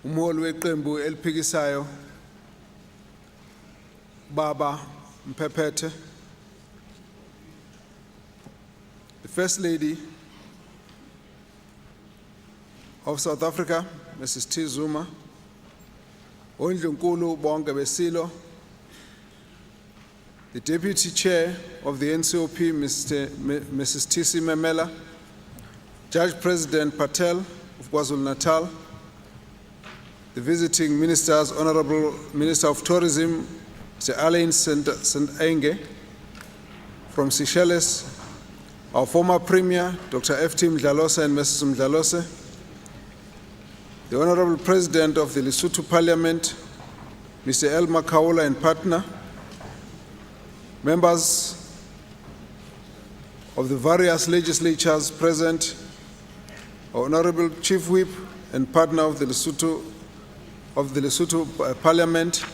umholi weqembu eliphikisayo Baba Mphephethe, the First Lady of South Africa, Mrs. T. Zuma, Ondlunkulu bonke besilo, the Deputy Chair of the NCOP, Mrs. T.C. Memela, Judge President Patel of KwaZulu-Natal, the visiting ministers, Honorable Minister of Tourism, Mr. Alain St-Enge from Seychelles, our former Premier, Dr. F.T. Mdlalose and Mrs. Mdlalose, the Honorable President of the Lesotho Parliament, Mr. El Makaula and partner, members of the various legislatures present, our Honorable Chief Whip and partner of the Lesotho Parliament,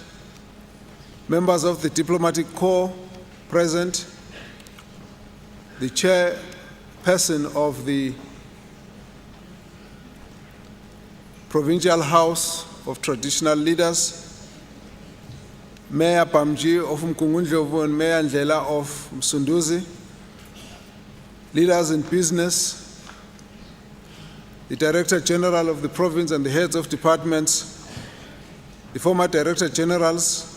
members of the Diplomatic Corps present, the chairperson of the Provincial House of Traditional Leaders, Mayor Pamji of Mkungundlovu and Mayor Ndlela of Msunduzi, leaders in business, the Director General of the province and the heads of departments, the former Director Generals,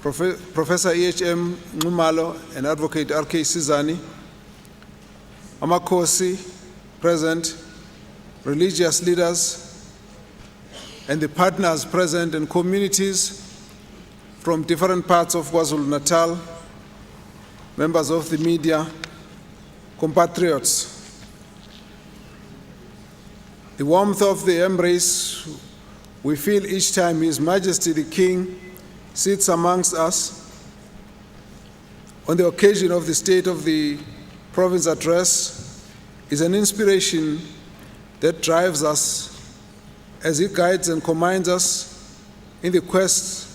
Professor E.H.M. Ngumalo and Advocate R.K. Sizani, Amakosi present, religious leaders, and the partners present and communities from different parts of KwaZulu-Natal, members of the media, compatriots. The warmth of the embrace we feel each time His Majesty the King sits amongst us on the occasion of the State of the Province Address is an inspiration that drives us as He guides and commands us in the quest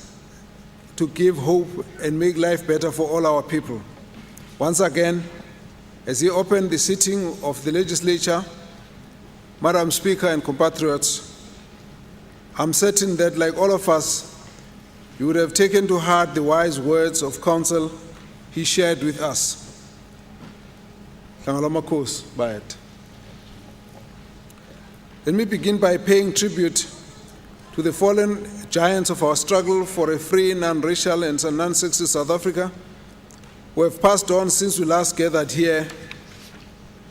to give hope and make life better for all our people. Once again, as He opened the sitting of the legislature, Madam Speaker and compatriots, I'm certain that like all of us, you would have taken to heart the wise words of counsel He shared with us. Let me begin by paying tribute to the fallen giants of our struggle for a free, non-racial and non-sexist South Africa, who have passed on since we last gathered here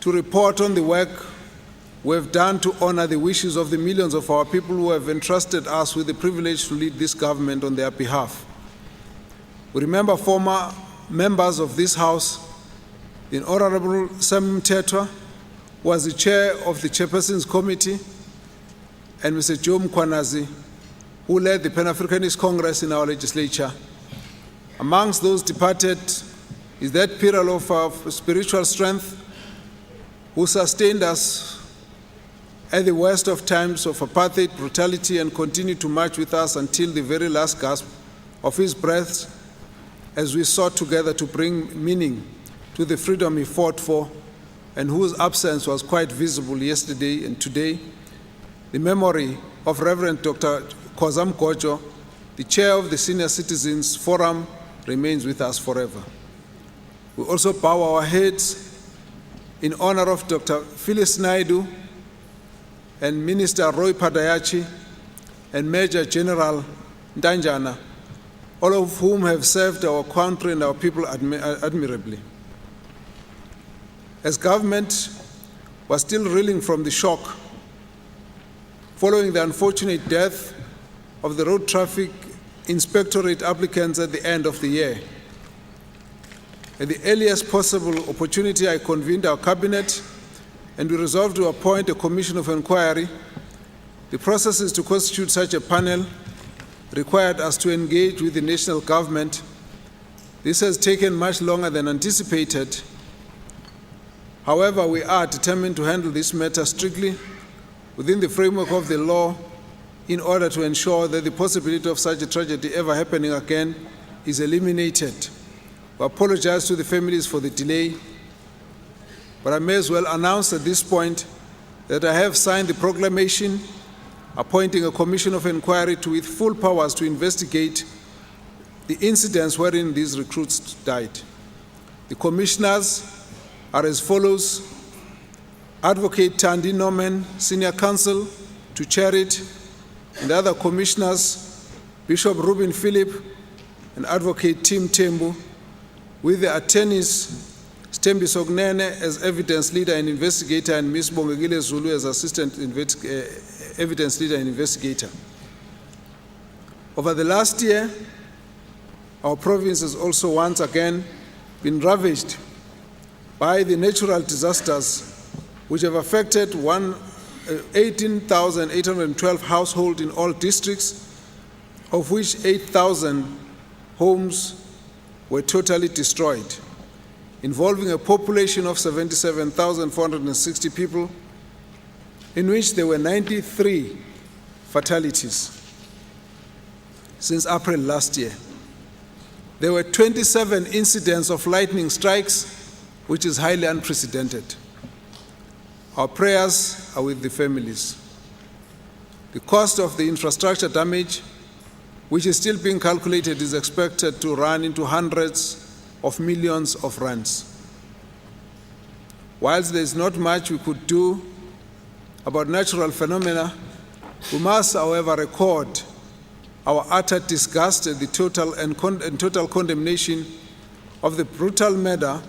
to report on the work we have done to honor the wishes of the millions of our people who have entrusted us with the privilege to lead this government on their behalf. We remember former members of this House, the Honorable Sam Mthethwa, who was the chair of the Chairperson's Committee, and Mr. Joe Mkhwanazi, who led the Pan-Africanist Congress in our legislature. Amongst those departed is that pillar of spiritual strength who sustained us at the worst of times of apartheid, brutality, and continued to march with us until the very last gasp of his breath as we sought together to bring meaning to the freedom he fought for and whose absence was quite visible yesterday and today. The memory of Reverend Dr. Kwazam Gojo, the chair of the Senior Citizens Forum, remains with us forever. We also bow our heads in honor of Dr. Phyllis Naidu and Minister Roy Padayachi and Major General Ndanjana, all of whom have served our country and our people admirably. As government was still reeling from the shock following the unfortunate death of the road traffic inspectorate applicants at the end of the year, at the earliest possible opportunity, I convened our cabinet and we resolved to appoint a commission of inquiry. The processes to constitute such a panel required us to engage with the national government. This has taken much longer than anticipated. However, we are determined to handle this matter strictly within the framework of the law in order to ensure that the possibility of such a tragedy ever happening again is eliminated. We apologize to the families for the delay, but I may as well announce at this point that I have signed the proclamation appointing a commission of inquiry with full powers to investigate the incidents wherein these recruits died. The commissioners are as follows: Advocate Tandi Norman, Senior Counsel, to chair it, and the other commissioners, Bishop Reuben Philip and Advocate Tim Tembu, with the attorneys Stembi Sognene as evidence leader and investigator, and Ms. Bongegile Zulu as assistant evidence leader and investigator. Over the last year, our province has also once again been ravaged by the natural disasters which have affected 18,812 households in all districts, of which 8,000 homes were totally destroyed, involving a population of 77,460 people, in which there were 93 fatalities. Since April last year, there were 27 incidents of lightning strikes, which is highly unprecedented. Our prayers are with the families. The cost of the infrastructure damage, which is still being calculated, is expected to run into hundreds of millions of rands. Whilst there is not much we could do about natural phenomena, we must, however, record our utter disgust at the total condemnation of the brutal murder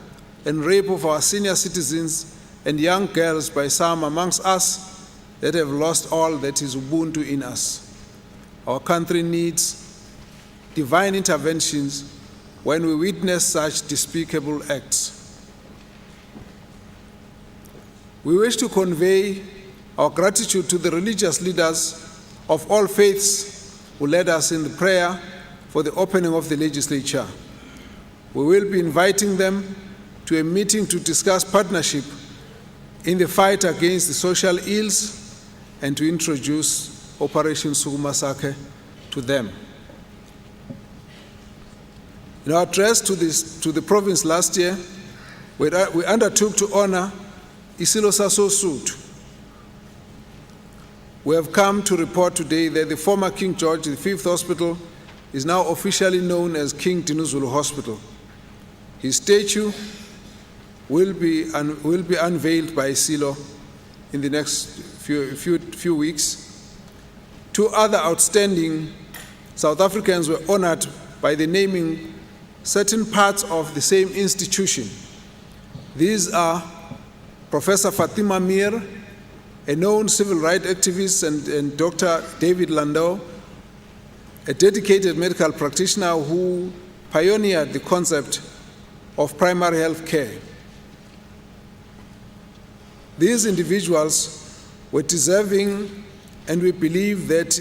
and rape of our senior citizens and young girls by some amongst us that have lost all that is Ubuntu in us. Our country needs divine interventions when we witness such despicable acts. We wish to convey our gratitude to the religious leaders of all faiths who led us in the prayer for the opening of the legislature. We will be inviting them to a meeting to discuss partnership in the fight against the social ills and to introduce Operation Sukuma Sake to them. In our address to the province last year, we undertook to honor Isilo Saso Sud. We have come to report today that the former King George V Hospital is now officially known as King Dinuzulu Hospital. His statue will be unveiled by Isilo in the next few weeks. Two other outstanding South Africans were honored by the naming certain parts of the same institution. These are Professor Fatima Mir, a known civil rights activist, and Dr. David Landau, a dedicated medical practitioner who pioneered the concept of primary health care. These individuals were deserving, and we believe that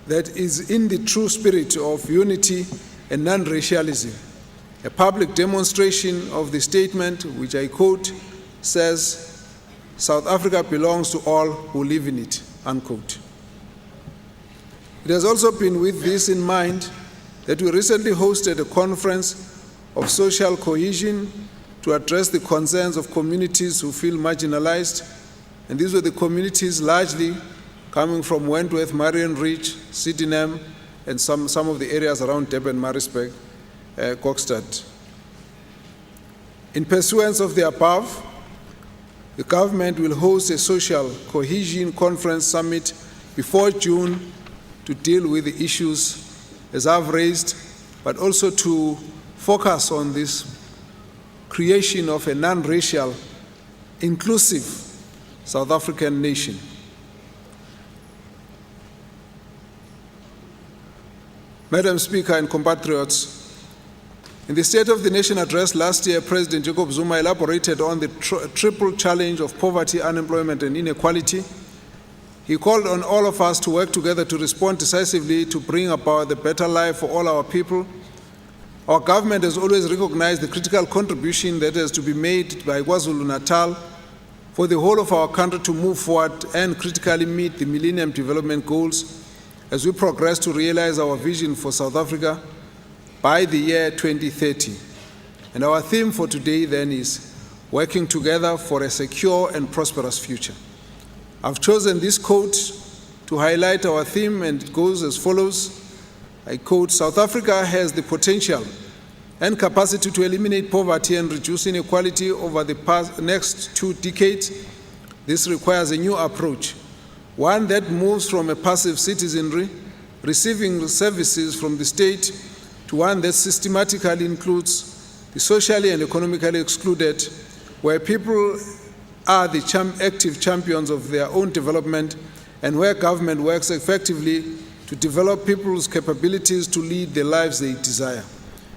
is in the true spirit of unity and non-racialism. A public demonstration of the statement, which I quote, says, "South Africa belongs to all who live in it," unquote. It has also been with this in mind that we recently hosted a conference of social cohesion to address the concerns of communities who feel marginalized, and these were the communities largely coming from Wentworth, Marion Ridge, Sydenham, and some of the areas around Durban, Maritzburg, Kokstad. In pursuance of the above, the government will host a social cohesion conference summit before June to deal with the issues as I've raised, but also to focus on this creation of a non-racial, inclusive South African nation. Madam Speaker and compatriots, in the State of the Nation address last year, President Jacob Zuma elaborated on the triple challenge of poverty, unemployment, and inequality. He called on all of us to work together to respond decisively to bring about the better life for all our people. Our government has always recognized the critical contribution that has to be made by KwaZulu-Natal for the whole of our country to move forward and critically meet the Millennium Development Goals as we progress to realize our vision for South Africa by the year 2030. And our theme for today then is working together for a secure and prosperous future. I've chosen this quote to highlight our theme, and it goes as follows. I quote, "South Africa has the potential and capacity to eliminate poverty and reduce inequality over the next 2 decades. This requires a new approach, one that moves from a passive citizenry, receiving services from the state, to one that systematically includes the socially and economically excluded, where people are the active champions of their own development, and where government works effectively to develop people's capabilities to lead the lives they desire.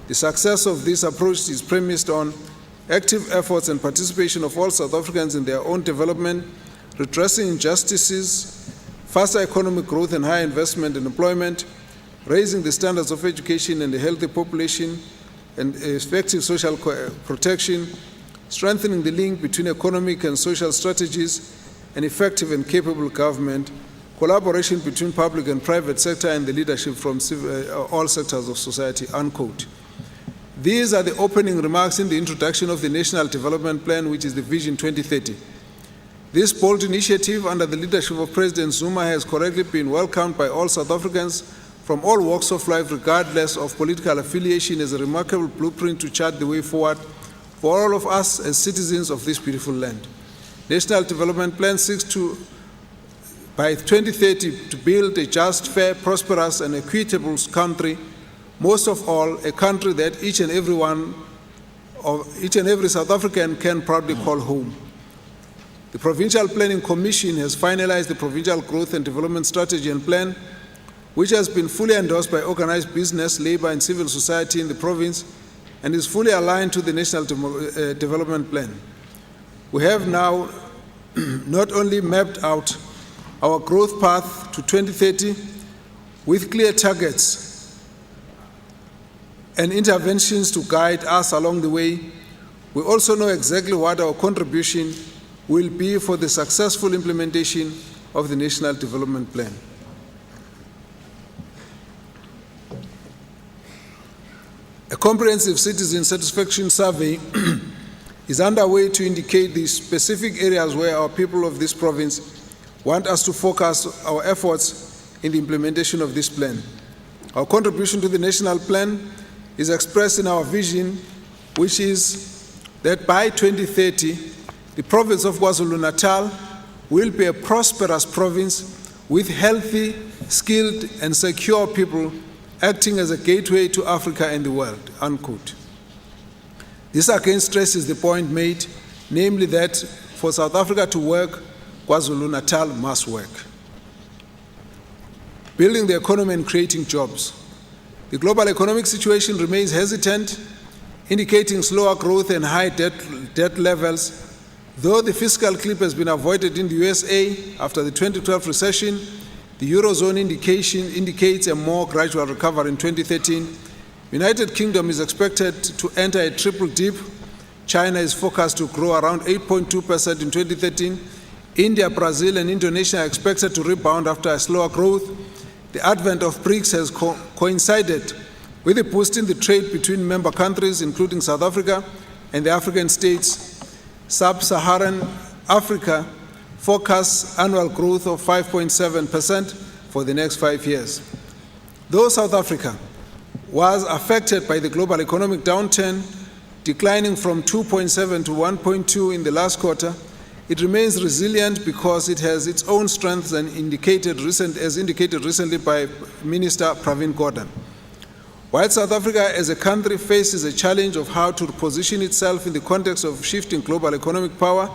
The success of this approach is premised on active efforts and participation of all South Africans in their own development, redressing injustices, faster economic growth and higher investment and employment, raising the standards of education and a healthy population, and effective social protection, strengthening the link between economic and social strategies, and effective and capable government, collaboration between public and private sector, and the leadership from all sectors of society," unquote. These are the opening remarks in the introduction of the National Development Plan, which is the Vision 2030. This bold initiative under the leadership of President Zuma has correctly been welcomed by all South Africans from all walks of life, regardless of political affiliation, as a remarkable blueprint to chart the way forward for all of us as citizens of this beautiful land. National Development Plan seeks to, by 2030, to build a just, fair, prosperous, and equitable country, most of all, a country that each and every South African can proudly call home. The Provincial Planning Commission has finalized the Provincial Growth and Development Strategy and Plan, which has been fully endorsed by organized business, labor, and civil society in the province, and is fully aligned to the National Development Plan. We have now not only mapped out our growth path to 2030 with clear targets and interventions to guide us along the way, we also know exactly what our contribution will be for the successful implementation of the National Development Plan. A comprehensive citizen satisfaction survey is underway to indicate the specific areas where our people of this province want us to focus our efforts in the implementation of this plan. Our contribution to the national plan is expressed in our vision, which is that by 2030, the province of KwaZulu-Natal will be a prosperous province with healthy, skilled, and secure people acting as a gateway to Africa and the world, unquote. This again stresses the point made, namely that for South Africa to work, KwaZulu-Natal must work. Building the economy and creating jobs. The global economic situation remains hesitant, indicating slower growth and high debt levels. Though the fiscal cliff has been avoided in the USA after the 2012 recession, the Eurozone indicates a more gradual recovery in 2013. United Kingdom is expected to enter a triple dip. China is forecast to grow around 8.2% in 2013. India, Brazil, and Indonesia are expected to rebound after a slower growth. The advent of BRICS has coincided with a boost in the trade between member countries, including South Africa and the African states. Sub-Saharan Africa forecasts annual growth of 5.7% for the next 5 years. Though South Africa was affected by the global economic downturn, declining from 2.7 to 1.2 in the last quarter, it remains resilient because it has its own strengths and as indicated recently by Minister Pravin Gordhan. While South Africa as a country faces a challenge of how to position itself in the context of shifting global economic power,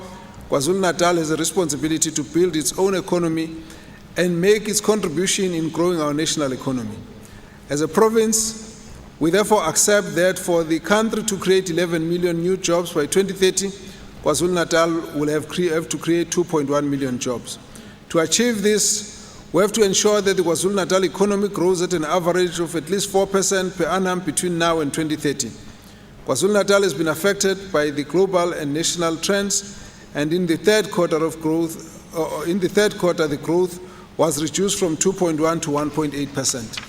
KwaZulu-Natal has a responsibility to build its own economy and make its contribution in growing our national economy. As a province, we therefore accept that for the country to create 11 million new jobs by 2030, KwaZulu-Natal will have to create 2.1 million jobs. To achieve this, we have to ensure that the KwaZulu-Natal economy grows at an average of at least 4% per annum between now and 2030. KwaZulu-Natal has been affected by the global and national trends, and in the third quarter, the growth was reduced from 2.1 to 1.8%.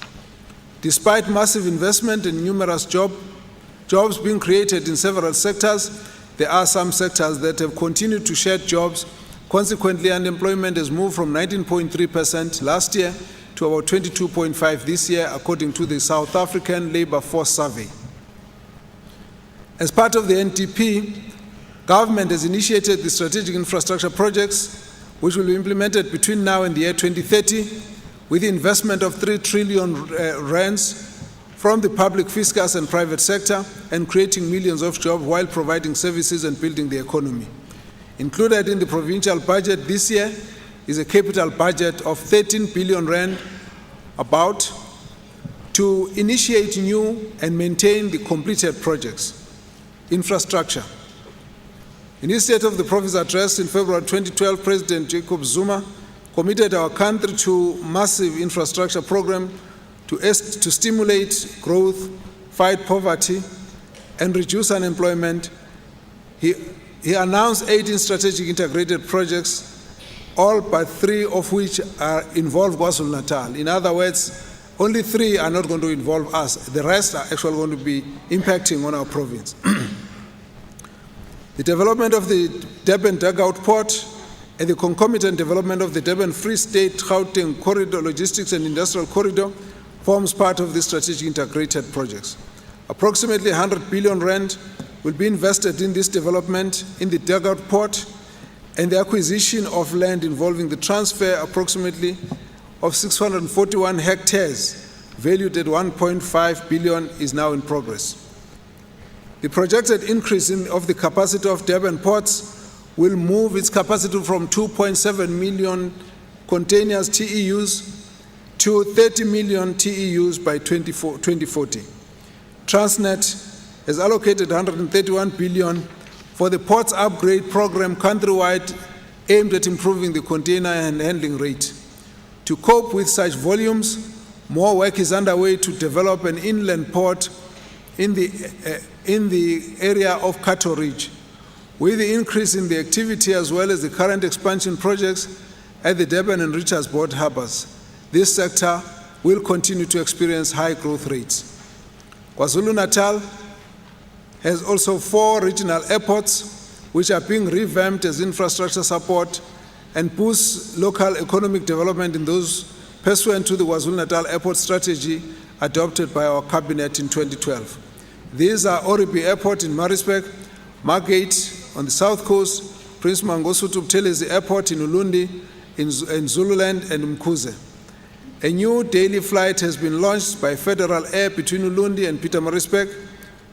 Despite massive investment and numerous jobs being created in several sectors, there are some sectors that have continued to shed jobs, Consequently, unemployment has moved from 19.3% last year to about 22.5% this year, according to the South African Labour Force Survey. As part of the NTP, government has initiated the strategic infrastructure projects which will be implemented between now and the year 2030 with the investment of 3 trillion rands from the public fiscus and private sector and creating millions of jobs while providing services and building the economy. Included in the provincial budget this year is a capital budget of 13 billion rand about to initiate new and maintain the completed projects. Infrastructure. In his State of the Province address in February 2012, President Jacob Zuma committed our country to massive infrastructure program to stimulate growth, fight poverty, and reduce unemployment. He announced 18 strategic integrated projects, all but 3 of which involve KwaZulu-Natal. In other words, only 3 are not going to involve us. The rest are actually going to be impacting on our province. The development of the Durban Dugout Port and the concomitant development of the Durban Free State-Gauteng Corridor Logistics and Industrial Corridor forms part of the strategic integrated projects. Approximately 100 billion rand will be invested in this development in the Dugout Port and the acquisition of land involving the transfer approximately of 641 hectares valued at 1.5 billion is now in progress. The projected increase of the capacity of Durban ports will move its capacity from 2.7 million containers TEUs to 30 million TEUs by 2040. Transnet has allocated 131 billion for the ports upgrade program countrywide aimed at improving the container and handling rate. To cope with such volumes, more work is underway to develop an inland port in the area of Cato Ridge. With the increase in the activity as well as the current expansion projects at the Durban and Richards Bay harbors, this sector will continue to experience high growth rates. KwaZulu-Natal has also 4 regional airports which are being revamped as infrastructure support and boost local economic development in those pursuant to the KwaZulu-Natal Airport Strategy adopted by our cabinet in 2012. These are Oribi Airport in Maritzburg, Margate on the south coast, Prince Mangosuthu Buthelezi Airport in Ulundi, in Zululand, and Mkhize. A new daily flight has been launched by Federal Air between Ulundi and Pietermaritzburg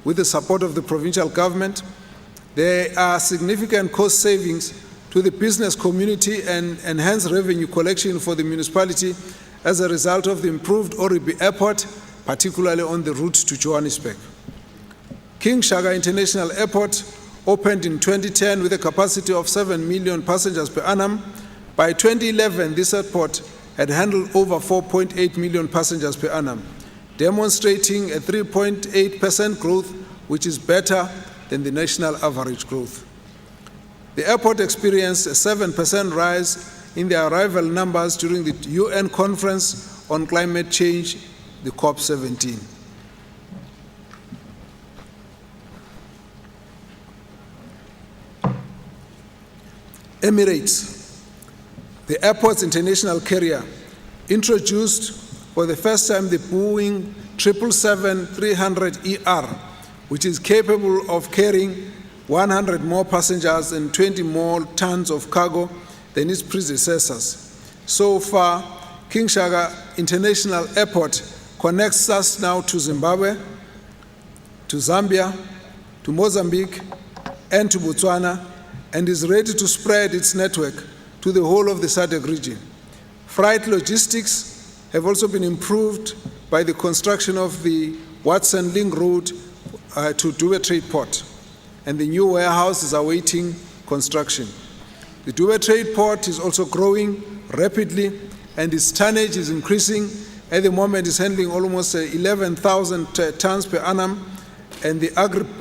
with the support of the provincial government. There are significant cost savings to the business community and enhanced revenue collection for the municipality as a result of the improved Oribi Airport, particularly on the route to Johannesburg. King Shaka International Airport opened in 2010 with a capacity of 7 million passengers per annum. By 2011, this airport had handled over 4.8 million passengers per annum, demonstrating a 3.8% growth, which is better than the national average growth. The airport experienced a 7% rise in the arrival numbers during the UN Conference on Climate Change, the COP17. Emirates, the airport's international carrier, introduced for the first time the Boeing 777-300ER, which is capable of carrying 100 more passengers and 20 more tons of cargo than its predecessors. So far, King Shaka International Airport connects us now to Zimbabwe, to Zambia, to Mozambique, and to Botswana, and is ready to spread its network to the whole of the SADC region. Freight logistics have also been improved by the construction of the Watson Link Road to Durban Trade Port, and the new warehouse is awaiting construction. The Durban Trade Port is also growing rapidly, and its tonnage is increasing. At the moment, it's handling almost 11,000 tons per annum, and the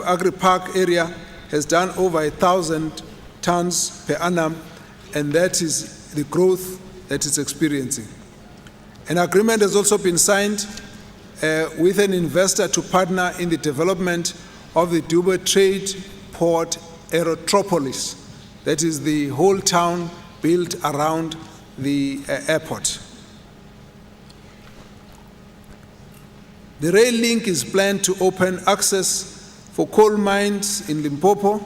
agri-park area has done over 1,000 tons per annum, and that is the growth that it's experiencing. An agreement has also been signed with an investor to partner in the development of the Durban Trade Port Aerotropolis. That is the whole town built around the airport. The rail link is planned to open access for coal mines in Limpopo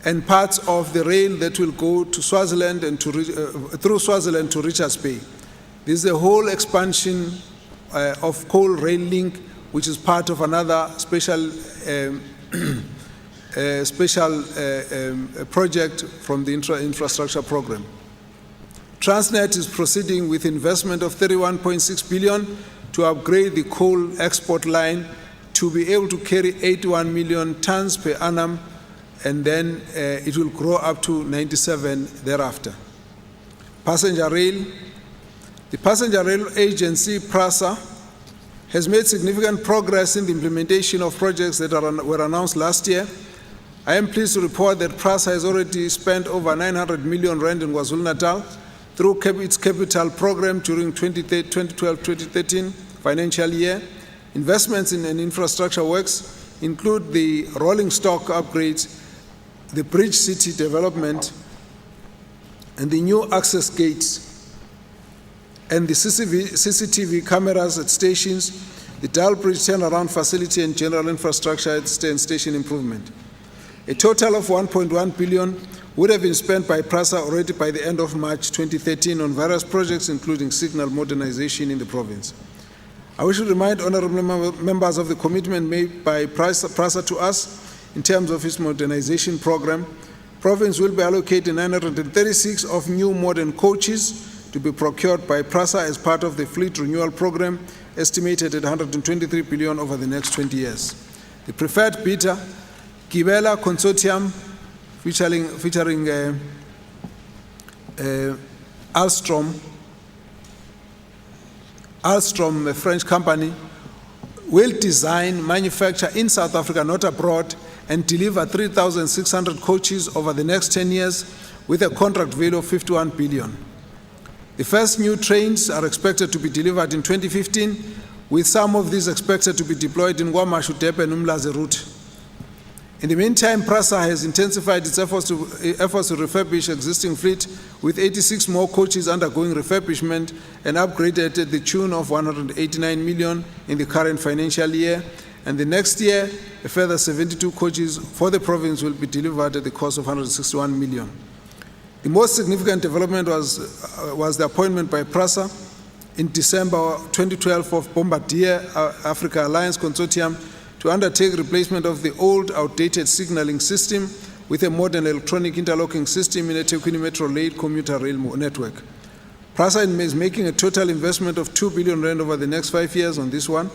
and parts of the rail that will go to Swaziland and through Swaziland to Richards Bay. This is a whole expansion of coal rail link, which is part of another special project from the infrastructure program. Transnet is proceeding with investment of 31.6 billion to upgrade the coal export line to be able to carry 81 million tons per annum, and then it will grow up to 97 thereafter. Passenger rail. The Passenger Rail Agency, PRASA, has made significant progress in the implementation of projects that were announced last year. I am pleased to report that PRASA has already spent over 900 million rand in KwaZulu-Natal through its capital program during 2012-2013 financial year. Investments in infrastructure works include the rolling stock upgrades, the bridge city development, and the new access gates, and the CCTV cameras at stations, the Dial Bridge turnaround facility, and general infrastructure and station improvement. A total of 1.1 billion would have been spent by PRASA already by the end of March 2013 on various projects, including signal modernization in the province. I wish to remind honorable members of the commitment made by PRASA to us in terms of its modernization program. Province will be allocated 936 of new modern coaches to be procured by PRASA as part of the fleet renewal program, estimated at 123 billion over the next 20 years. The preferred bidder, Gibela Consortium, featuring Alstom, a French company, will design, manufacture in South Africa, not abroad, and deliver 3,600 coaches over the next 10 years with a contract value of 51 billion. The first new trains are expected to be delivered in 2015, with some of these expected to be deployed in KwaMashu, Durban, and Umlazi route. In the meantime, PRASA has intensified its efforts to refurbish existing fleet, with 86 more coaches undergoing refurbishment and upgraded at the tune of 189 million in the current financial year. And the next year, a further 72 coaches for the province will be delivered at the cost of 161 million. The most significant development was the appointment by PRASA in December 2012 of Bombardier Africa Alliance Consortium to undertake replacement of the old outdated signaling system with a modern electronic interlocking system in a eThekwini Metro Rail commuter rail network. PRASA is making a total investment of 2 billion rand over the next 5 years on this one.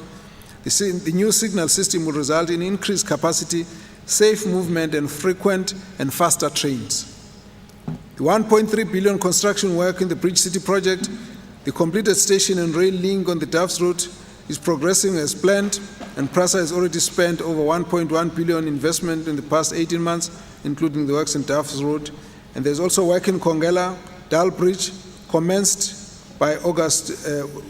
The new signal system will result in increased capacity, safe movement, and frequent and faster trains. The 1.3 billion construction work in the Bridge City project, the completed station and rail link on the Duffs route, is progressing as planned, and PRASA has already spent over 1.1 billion investment in the past 18 months, including the works in Duffs road. And there's also work in Kongela, Dial Bridge, commenced by August,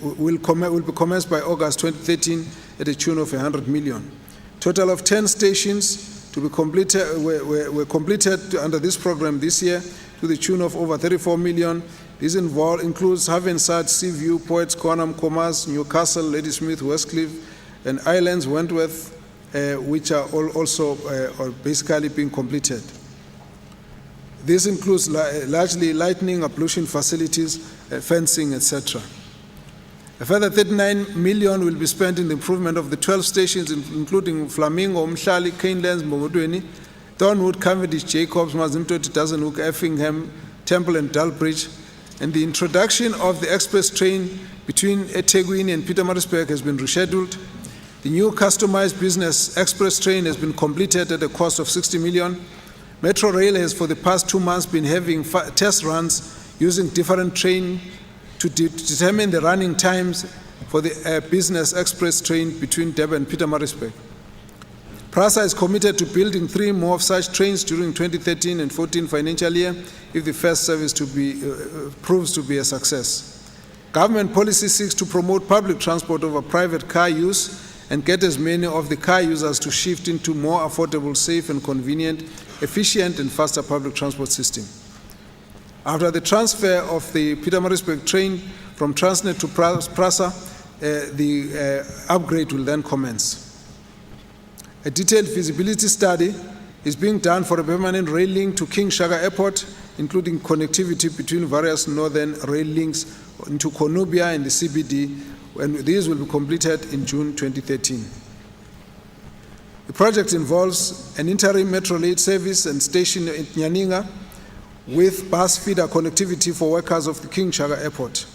will be commenced by August 2013 at a tune of 100 million. Total of 10 stations to be completed were completed under this program this year to the tune of over 34 million. This includes Havenside, Seaview, Poets Corner, Comas, Newcastle, Ladysmith, Westcliff, and Islands, Wentworth, which are also basically being completed. This includes largely lighting, ablution facilities, fencing, etc. A further 39 million will be spent in the improvement of the 12 stations, including Flamingo, Mhlali, Canelands, Mbongotweni, Thornwood, Cavendish, Jacobs, Mazimtoti, Dazenhoek, Effingham, Temple, and Dial Bridge. And the introduction of the express train between eThekwini and Pietermaritzburg has been rescheduled. The new customized business express train has been completed at a cost of 60 million. Metro Rail has for the past 2 months been having test runs using different trains to determine the running times for the business express train between Durban and Pietermaritzburg. PRASA is committed to building 3 more of such trains during 2013 and 14 financial year if the first service proves to be a success. Government policy seeks to promote public transport over private car use and get as many of the car users to shift into more affordable, safe and convenient, efficient and faster public transport system. After the transfer of the Pietermaritzburg train from Transnet to Prasa, the upgrade will then commence. A detailed feasibility study is being done for a permanent rail link to King Shaka Airport, including connectivity between various northern rail links into Konubia and the CBD, and these will be completed in June 2013. The project involves an interim metro rail service and station in Nyaninga with bus feeder connectivity for workers of the King Shaka Airport.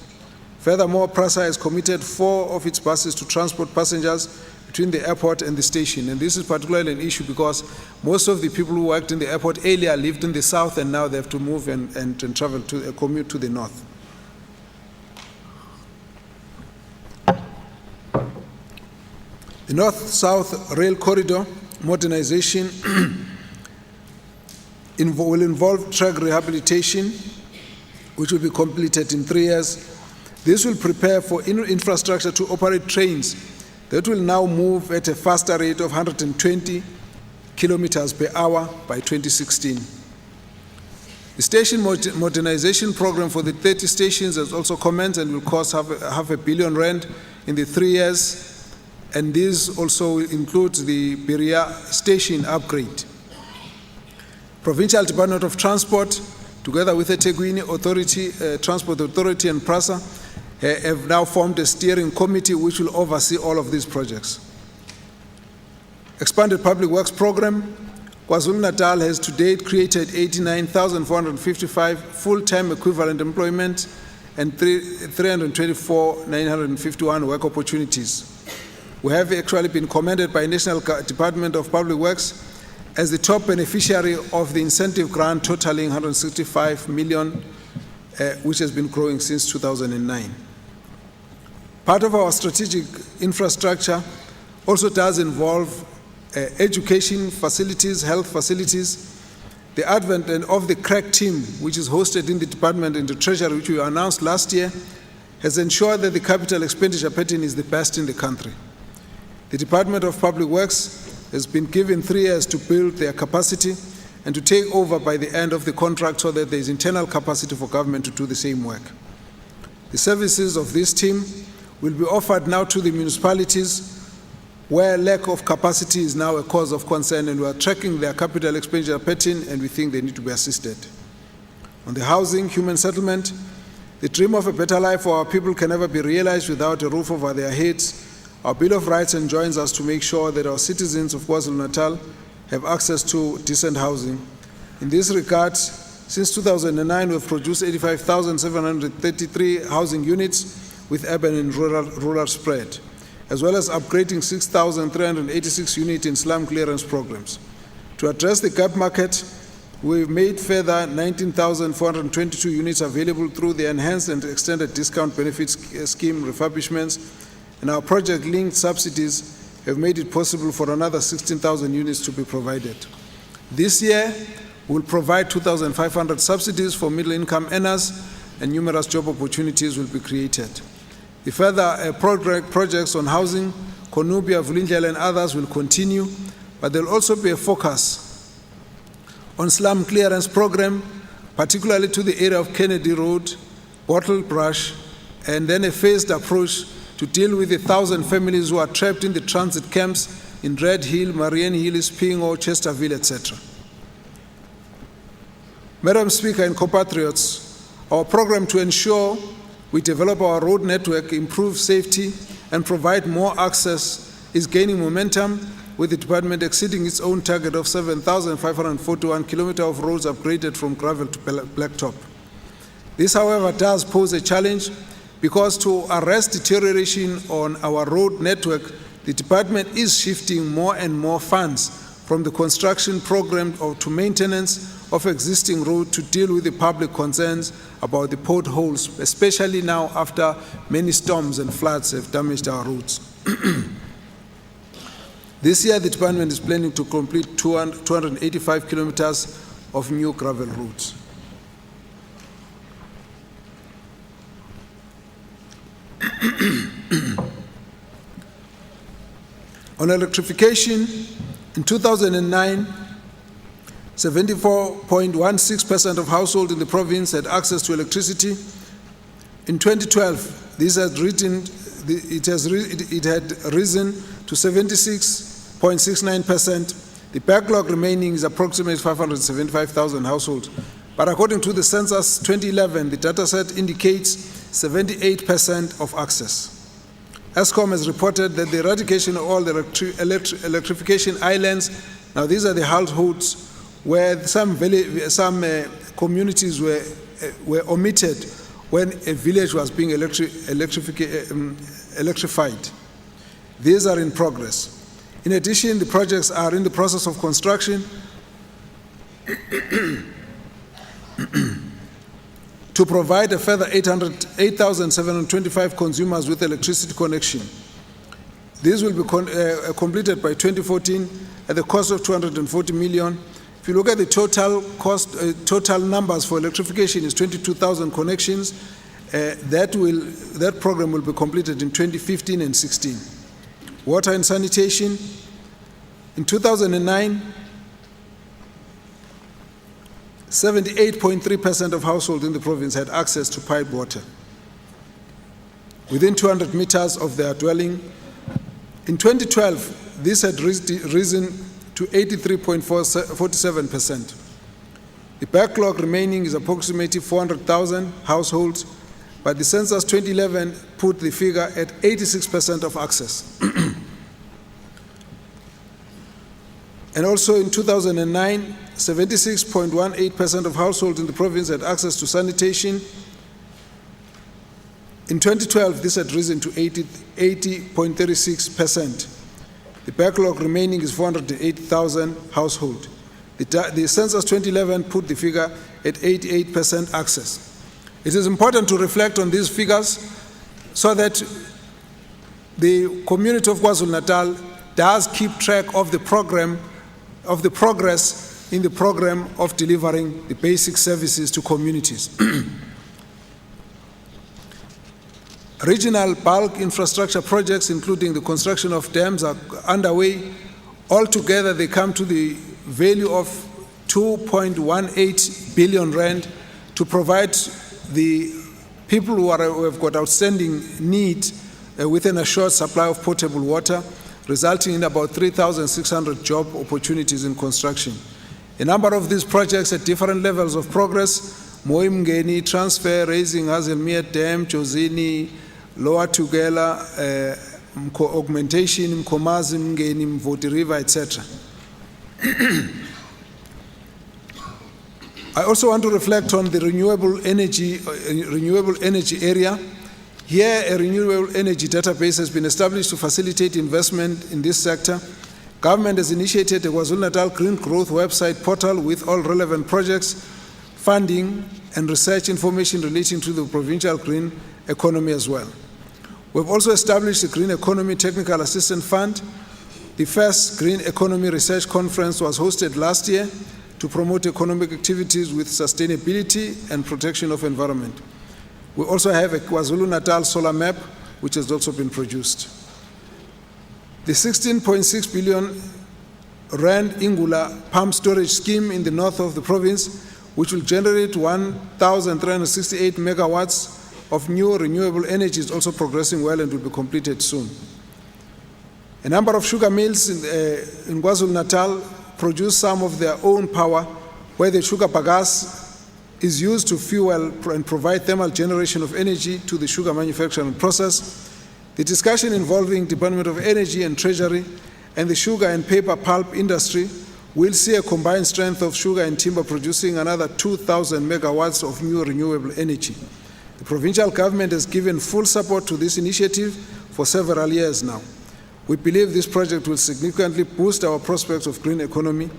Furthermore, PRASA has committed 4 of its buses to transport passengers between the airport and the station. And this is particularly an issue because most of the people who worked in the airport earlier lived in the south, and now they have to move and travel to commute to the north. The north-south rail corridor modernization will involve track rehabilitation, which will be completed in 3 years. This will prepare for infrastructure to operate trains that will now move at a faster rate of 120 kilometers per hour by 2016. The station modernization program for the 30 stations has also commenced and will cost half a billion rand in the 3 years. And this also includes the Beria station upgrade. Provincial Department of Transport, together with the Teguini Authority, Transport Authority and PRASA, have now formed a steering committee which will oversee all of these projects. Expanded Public Works Program, KwaZulu-Natal has to date created 89,455 full-time equivalent employment and 324,951 work opportunities. We have actually been commended by National Department of Public Works as the top beneficiary of the incentive grant totaling 165 million, which has been growing since 2009. Part of our strategic infrastructure also does involve education facilities, health facilities. The advent of the crack team, which is hosted in the department and the treasury, which we announced last year, has ensured that the capital expenditure pattern is the best in the country. The Department of Public Works has been given 3 years to build their capacity and to take over by the end of the contract so that there is internal capacity for government to do the same work. The services of this team will be offered now to the municipalities where lack of capacity is now a cause of concern, and we are tracking their capital expenditure pattern and we think they need to be assisted. On the housing, human settlement, the dream of a better life for our people can never be realized without a roof over their heads. Our Bill of Rights enjoins us to make sure that our citizens of KwaZulu-Natal have access to decent housing. In this regard, since 2009, we have produced 85,733 housing units with urban and rural spread, as well as upgrading 6,386 units in slum clearance programs. To address the gap market, we've made further 19,422 units available through the enhanced and extended discount benefits scheme refurbishments, and our project-linked subsidies have made it possible for another 16,000 units to be provided. This year, we'll provide 2,500 subsidies for middle-income earners, and numerous job opportunities will be created. The further projects on housing, Konubia, Vulindlela, and others will continue, but there will also be a focus on slum clearance program, particularly to the area of Kennedy Road, Bottle Brush, and then a phased approach to deal with the 1,000 families who are trapped in the transit camps in Red Hill, Marion Hill, Spingo, Chesterville, etc. Madam Speaker and compatriots, our program to ensure we develop our road network, improve safety, and provide more access is gaining momentum, with the department exceeding its own target of 7,541 kilometers of roads upgraded from gravel to blacktop. This, however, does pose a challenge because to arrest deterioration on our road network, the department is shifting more and more funds from the construction program to maintenance of existing roads to deal with the public concerns about the potholes, especially now after many storms and floods have damaged our roads. This year, the department is planning to complete 285 kilometers of new gravel roads. On electrification, in 2009, 74.16% of households in the province had access to electricity. In 2012, it had risen to 76.69%. The backlog remaining is approximately 575,000 households. But according to the census 2011, the data set indicates 78% of access. ESCOM has reported that the eradication of all the electrification islands, now these are the households where some communities were omitted when a village was being electrified. These are in progress. In addition, the projects are in the process of construction to provide a further 8,725 consumers with electricity connection. This will be completed by 2014 at the cost of 240 million. If you look at the total cost, total numbers for electrification is 22,000 connections. That program will be completed in 2015 and 16. Water and sanitation. In 2009, 78.3% of households in the province had access to piped water within 200 meters of their dwelling. In 2012, this had risen to 83.47%. The backlog remaining is approximately 400,000 households, but the census 2011 put the figure at 86% of access. And also in 2009, 76.18% of households in the province had access to sanitation. In 2012, this had risen to 80.36%. The backlog remaining is 480,000 households. The census 2011 put the figure at 88% access. It is important to reflect on these figures so that the community of KwaZulu-Natal does keep track of the progress in the program of delivering the basic services to communities. Regional bulk infrastructure projects, including the construction of dams, are underway. Altogether, they come to the value of 2.18 billion rand to provide the people who have got outstanding need with an assured supply of potable water, resulting in about 3,600 job opportunities in construction. A number of these projects at different levels of progress: Moimgeni, transfer, raising Hazelmere Dam, Jozini, Lower Tugela, augmentation, Mkomazi, Mngeni, Mvoti River, etc. I also want to reflect on the renewable energy area. Here, a renewable energy database has been established to facilitate investment in this sector. Government has initiated a KwaZulu-Natal Green Growth website portal with all relevant projects, funding, and research information relating to the provincial green economy as well. We've also established a Green Economy Technical Assistance Fund. The first Green Economy Research Conference was hosted last year to promote economic activities with sustainability and protection of environment. We also have a KwaZulu-Natal solar map, which has also been produced. The 16.6 billion rand Ingula pump storage scheme in the north of the province, which will generate 1,368 megawatts of new renewable energy, is also progressing well and will be completed soon. A number of sugar mills in KwaZulu-Natal produce some of their own power, where the sugar bagasse is used to fuel and provide thermal generation of energy to the sugar manufacturing process. The discussion involving Department of Energy and Treasury and the sugar and paper pulp industry will see a combined strength of sugar and timber producing another 2,000 megawatts of new renewable energy. The provincial government has given full support to this initiative for several years now. We believe this project will significantly boost our prospects of green economy.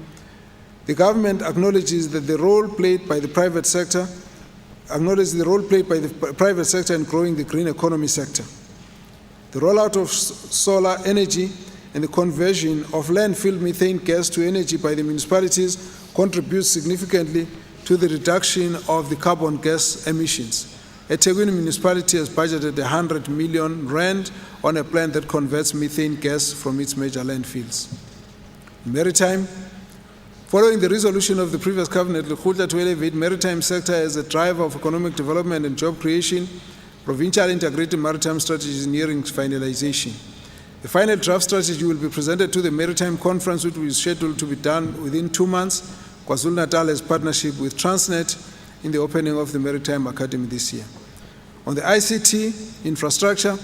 The government acknowledges that the role played by the private sector, in growing the green economy sector. The rollout of solar energy and the conversion of landfill methane gas to energy by the municipalities contributes significantly to the reduction of the carbon gas emissions. eThekwini municipality has budgeted 100 million rand on a plan that converts methane gas from its major landfills. In maritime, Following the resolution of the previous cabinet, Lekgotla to elevate maritime sector as a driver of economic development and job creation, provincial integrated maritime strategy is nearing finalization. The final draft strategy will be presented to the Maritime Conference, which is scheduled to be done within 2 months. KwaZulu-Natal has partnership with Transnet in the opening of the Maritime Academy this year. On the ICT infrastructure,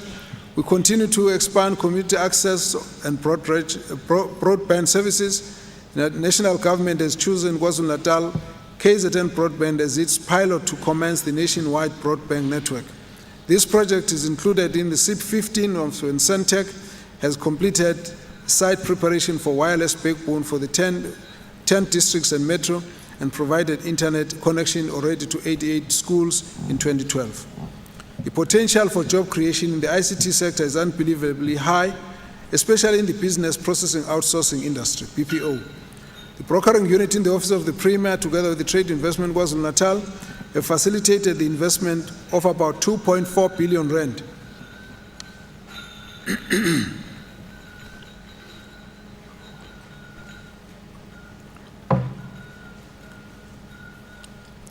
we continue to expand community access and broadband services. The national government has chosen KwaZulu-Natal KZN Broadband as its pilot to commence the nationwide broadband network. This project is included in the SIP 15 of Centec, has completed site preparation for wireless backbone for the 10 districts and metro, and provided internet connection already to 88 schools in 2012. The potential for job creation in the ICT sector is unbelievably high, especially in the business processing outsourcing industry, BPO. The brokering unit in the Office of the Premier, together with the Trade Investment KwaZulu-Natal, have facilitated the investment of about 2.4 billion rand.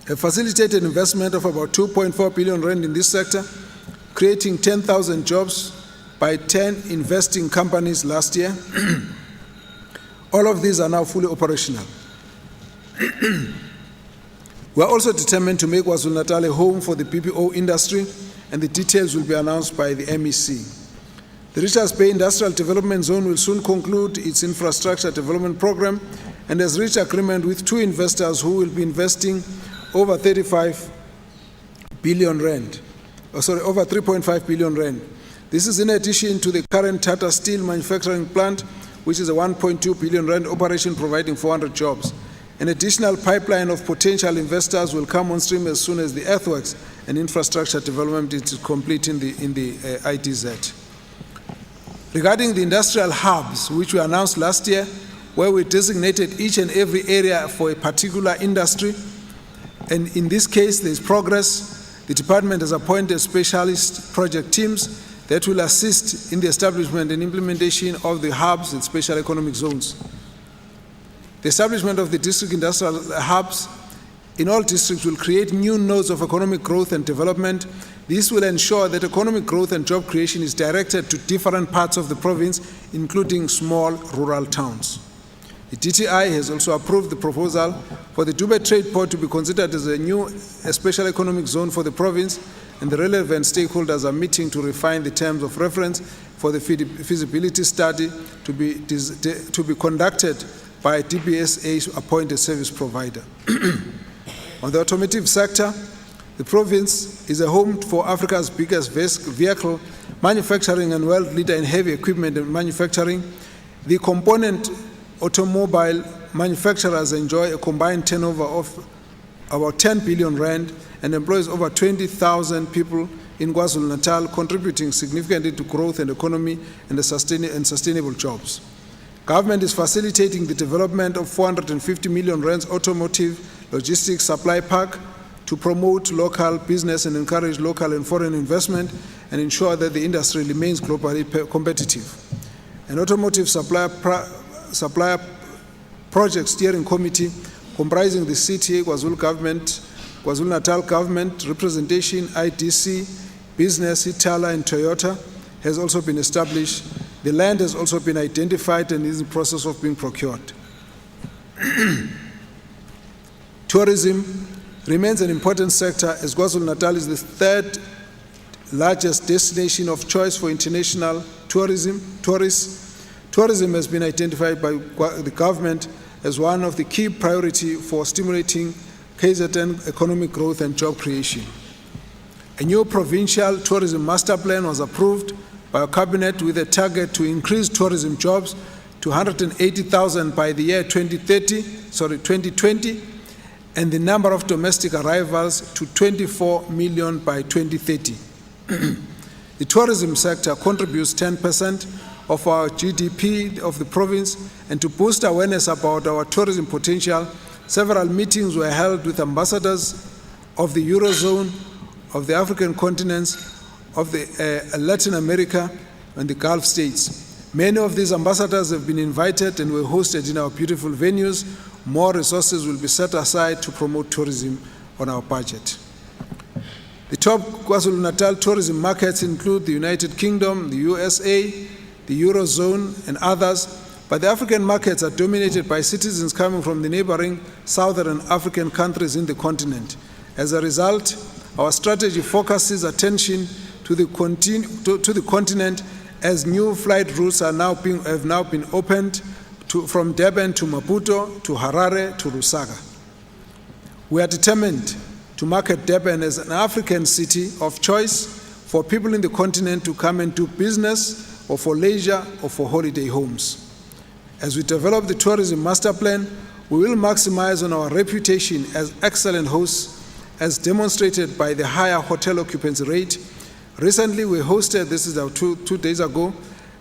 Have facilitated investment of about 2.4 billion rand in this sector, creating 10,000 jobs by 10 investing companies last year. All of these are now fully operational. We are also determined to make KwaZulu-Natal a home for the BPO industry, and the details will be announced by the MEC. The Richards Bay Industrial Development Zone will soon conclude its infrastructure development program and has reached agreement with 2 investors who will be investing over 35 billion rand, over 3.5 billion rand. This is in addition to the current Tata Steel manufacturing plant, which is a 1.2 billion rand operation providing 400 jobs. An additional pipeline of potential investors will come on stream as soon as the earthworks and infrastructure development is complete in the IDZ. Regarding the industrial hubs, which we announced last year, where we designated each and every area for a particular industry, and in this case, there is progress. The department has appointed specialist project teams that will assist in the establishment and implementation of the hubs and special economic zones. The establishment of the district industrial hubs in all districts will create new nodes of economic growth and development. This will ensure that economic growth and job creation is directed to different parts of the province, including small rural towns. The DTI has also approved the proposal for the Dubai Trade Port to be considered as a special economic zone for the province, and the relevant stakeholders are meeting to refine the terms of reference for the feasibility study to be conducted by a DBSA appointed service provider. On the automotive sector, the province is a home for Africa's biggest vehicle manufacturing and world leader in heavy equipment and manufacturing. The component automobile manufacturers enjoy a combined turnover of about 10 billion rand and employs over 20,000 people in KwaZulu-Natal, contributing significantly to growth and economy and sustainable jobs. Government is facilitating the development of 450 million rands automotive logistics supply park to promote local business and encourage local and foreign investment and ensure that the industry remains globally competitive. An automotive supplier project steering committee comprising the CTA, KwaZulu-Natal government, representation, IDC, business, Itala and Toyota has also been established. The land has also been identified and is in the process of being procured. Tourism remains an important sector as KwaZulu-Natal is the 3rd largest destination of choice for international tourists. Tourism has been identified by the government as one of the key priorities for stimulating KZN economic growth and job creation. A new provincial tourism master plan was approved by our cabinet with a target to increase tourism jobs to 180,000 by the year 2020, and the number of domestic arrivals to 24 million by 2030. The tourism sector contributes 10% of our GDP of the province, and to boost awareness about our tourism potential, several meetings were held with ambassadors of the Eurozone, of the African continents, of the Latin America and the Gulf states. Many of these ambassadors have been invited and were hosted in our beautiful venues more resources will be set aside to promote tourism on our budget. The top KwaZulu-Natal tourism markets include the United Kingdom, the USA, the Eurozone, and others, but the African markets are dominated by citizens coming from the neighboring southern African countries in the continent. As a result, our strategy focuses attention to the continent as new flight routes have now been opened from Durban to Maputo, to Harare, to Lusaka. We are determined to market Durban as an African city of choice for people in the continent to come and do business, or for leisure, or for holiday homes. As we develop the tourism master plan, we will maximize on our reputation as excellent hosts, as demonstrated by the higher hotel occupancy rate. Recently, we hosted, this is 2 days ago,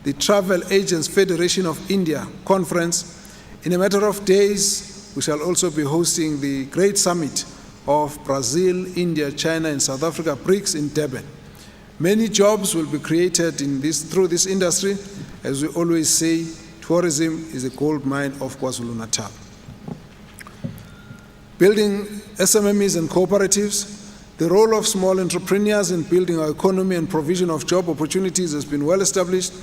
the Travel Agents Federation of India conference. In a matter of days, we shall also be hosting the Great Summit of Brazil, India, China, and South Africa, BRICS, in Durban. Many jobs will be created through this industry. As we always say, tourism is a gold mine of KwaZulu-Natal. Building SMMEs and cooperatives. The role of small entrepreneurs in building our economy and provision of job opportunities has been well established.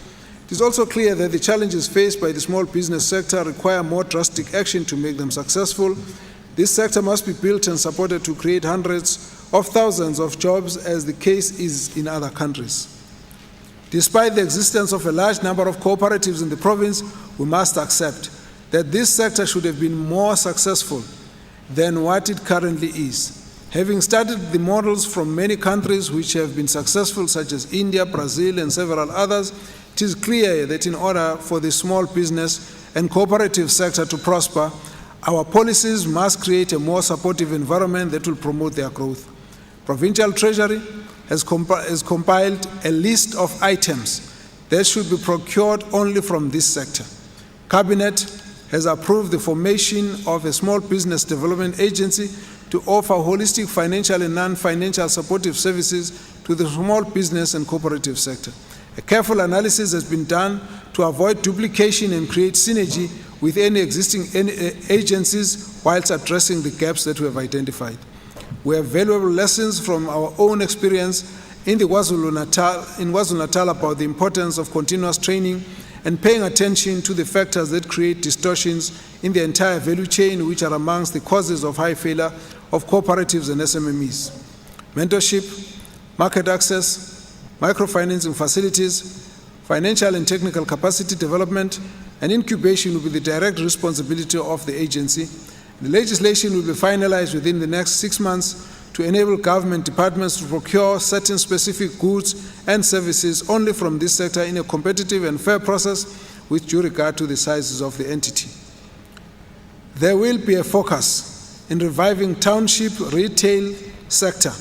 It is also clear that the challenges faced by the small business sector require more drastic action to make them successful. This sector must be built and supported to create hundreds of thousands of jobs, as the case is in other countries. Despite the existence of a large number of cooperatives in the province, we must accept that this sector should have been more successful than what it currently is. Having studied the models from many countries which have been successful, such as India, Brazil, and several others, it is clear that in order for the small business and cooperative sector to prosper, our policies must create a more supportive environment that will promote their growth. Provincial Treasury has compiled a list of items that should be procured only from this sector. Cabinet has approved the formation of a small business development agency to offer holistic financial and non-financial supportive services to the small business and cooperative sector. A careful analysis has been done to avoid duplication and create synergy with any existing agencies whilst addressing the gaps that we have identified. We have valuable lessons from our own experience in KwaZulu-Natal about the importance of continuous training and paying attention to the factors that create distortions in the entire value chain, which are amongst the causes of high failure of cooperatives and SMMEs. Mentorship, market access, microfinancing facilities, financial and technical capacity development, and incubation will be the direct responsibility of the agency. The legislation will be finalized within the next 6 months to enable government departments to procure certain specific goods and services only from this sector in a competitive and fair process with due regard to the sizes of the entity. There will be a focus in reviving township retail sector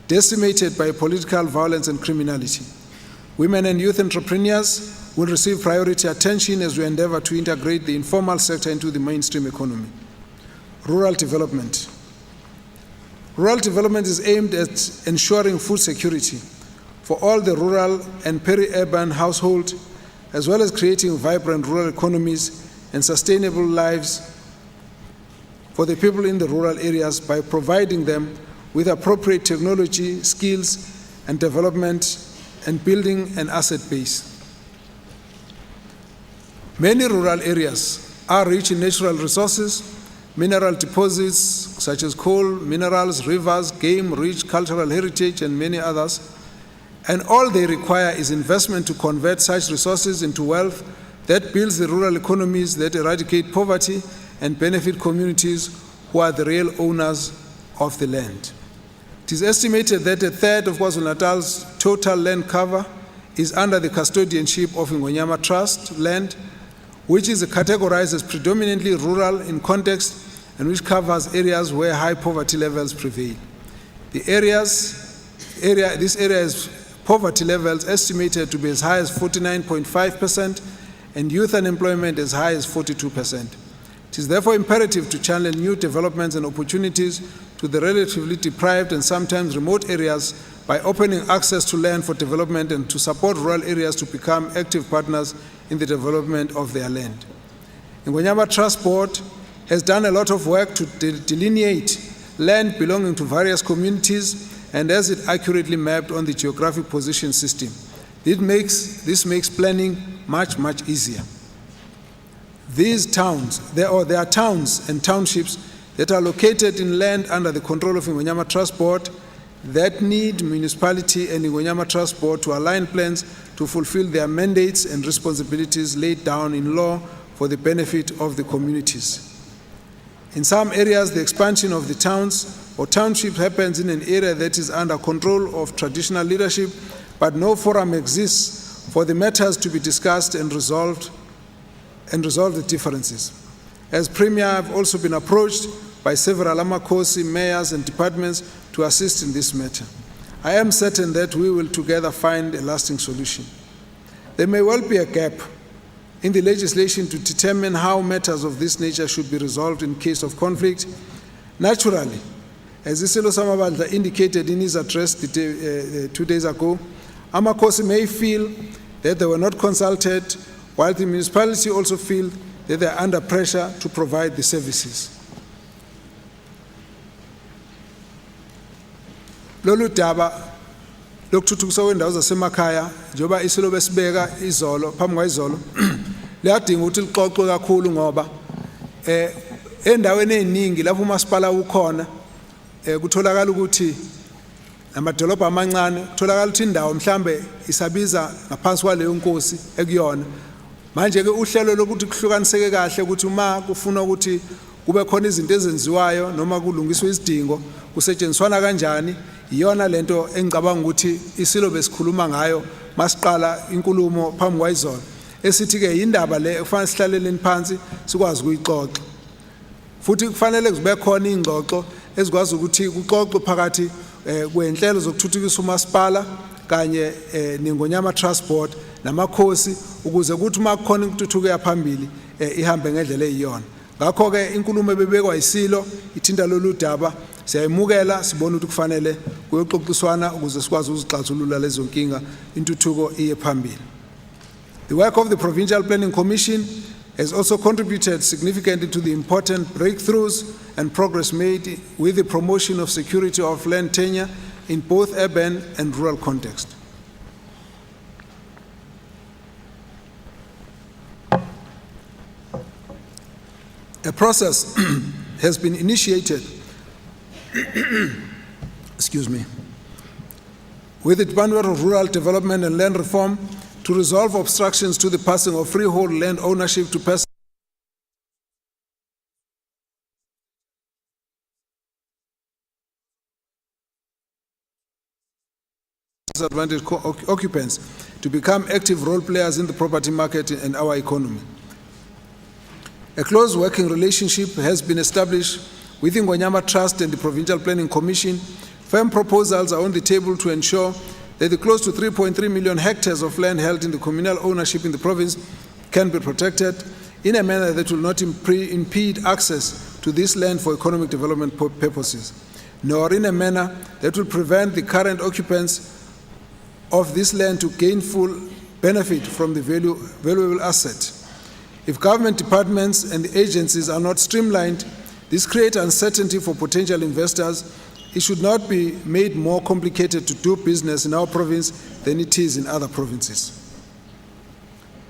decimated by political violence and criminality. Women and youth entrepreneurs will receive priority attention as we endeavor to integrate the informal sector into the mainstream economy. Rural development. Rural development is aimed at ensuring food security for all the rural and peri-urban households, as well as creating vibrant rural economies and sustainable lives for the people in the rural areas by providing them with appropriate technology, skills, and development, and building an asset base. Many rural areas are rich in natural resources, mineral deposits such as coal, minerals, rivers, game, rich cultural heritage, and many others. And all they require is investment to convert such resources into wealth that builds the rural economies that eradicate poverty and benefit communities who are the real owners of the land. It is estimated that a third of KwaZulu-Natal's total land cover is under the custodianship of Ngonyama Trust land, which is categorized as predominantly rural in context and which covers areas where high poverty levels prevail. This area is poverty levels estimated to be as high as 49.5% and youth unemployment as high as 42%. It is therefore imperative to channel new developments and opportunities to the relatively deprived and sometimes remote areas by opening access to land for development and to support rural areas to become active partners in the development of their land. The Ngonyama Trust Board has done a lot of work to delineate land belonging to various communities and has it accurately mapped on the geographic position system. This makes planning much easier. These towns, there are towns and townships that are located in land under the control of Ingonyama Trust Board that need municipality and Ingonyama Trust Board to align plans to fulfill their mandates and responsibilities laid down in law for the benefit of the communities. In some areas, the expansion of the towns or township happens in an area that is under control of traditional leadership, but no forum exists for the matters to be discussed and resolve the differences. As Premier, I've also been approached by several Amakosi, mayors and departments to assist in this matter. I am certain that we will together find a lasting solution. There may well be a gap in the legislation to determine how matters of this nature should be resolved in case of conflict. Naturally, as Isilo Samabandla indicated in his address 2 days ago, Amakosi may feel that they were not consulted, while the municipality also feel that they are under pressure to provide the services. Lolu daba lokuthuthukiswa kwendawo zasemakhaya njengoba isilo besibeka izolo phambi kwayizolo liyadinga ukuthi lixoxwe kakhulu ngoba endaweni eziningi lapho umasipala ukhona kutholakala ukuthi amadolobha amancane kutholakala ukuthi indawo mhlambe isabiza ngaphansi kwaleyo nkosi ekuyona. Manje ke uhlelo lokuthi kuhlukaniseke kahle ukuthi uma kufuna ukuthi kube khona izinto ezenziwayo noma kulungiswa izidingo kusetshenziswana kanjani, iyona lento engicabanga ukuthi isilo besikhuluma ngayo masiqala inkulumo phambi kwayizolo esithi ke indaba le kufanele sihlaleleni phansi sikwazi ukuyixoxa. Futhi kufanele kube khona ingxoxo ezikwazi ukuthi kuxoxwe phakathi kwenhlelo zokuthuthukisa umasipala kanye neNgonyama Trust Board namakhosi ukuze ukuthi uma kukhona intuthuko yaphambili ihambe ngendlela eyiyona. Ngakho ke inkulumo ebebekwa isilo ithinta lolu daba siyayimukela sibona ukuthi kufanele kuyoxoxiswana ukuze sikwazi ukuzixazulula lezo nkinga intuthuko iye phambili. The work of the Provincial Planning Commission has also contributed significantly to the important breakthroughs and progress made with the promotion of security of land tenure in both urban and rural context. A process has been initiated excuse me, with the Department of Rural Development and Land Reform to resolve obstructions to the passing of freehold land ownership to persons disadvantaged occupants to become active role players in the property market and our economy. A close working relationship has been established with Ingonyama Trust and the Provincial Planning Commission. Firm proposals are on the table to ensure that the close to 3.3 million hectares of land held in the communal ownership in the province can be protected in a manner that will not impede access to this land for economic development purposes, nor in a manner that will prevent the current occupants of this land to gain full benefit from the valuable asset. If government departments and the agencies are not streamlined, this creates uncertainty for potential investors. It should not be made more complicated to do business in our province than it is in other provinces.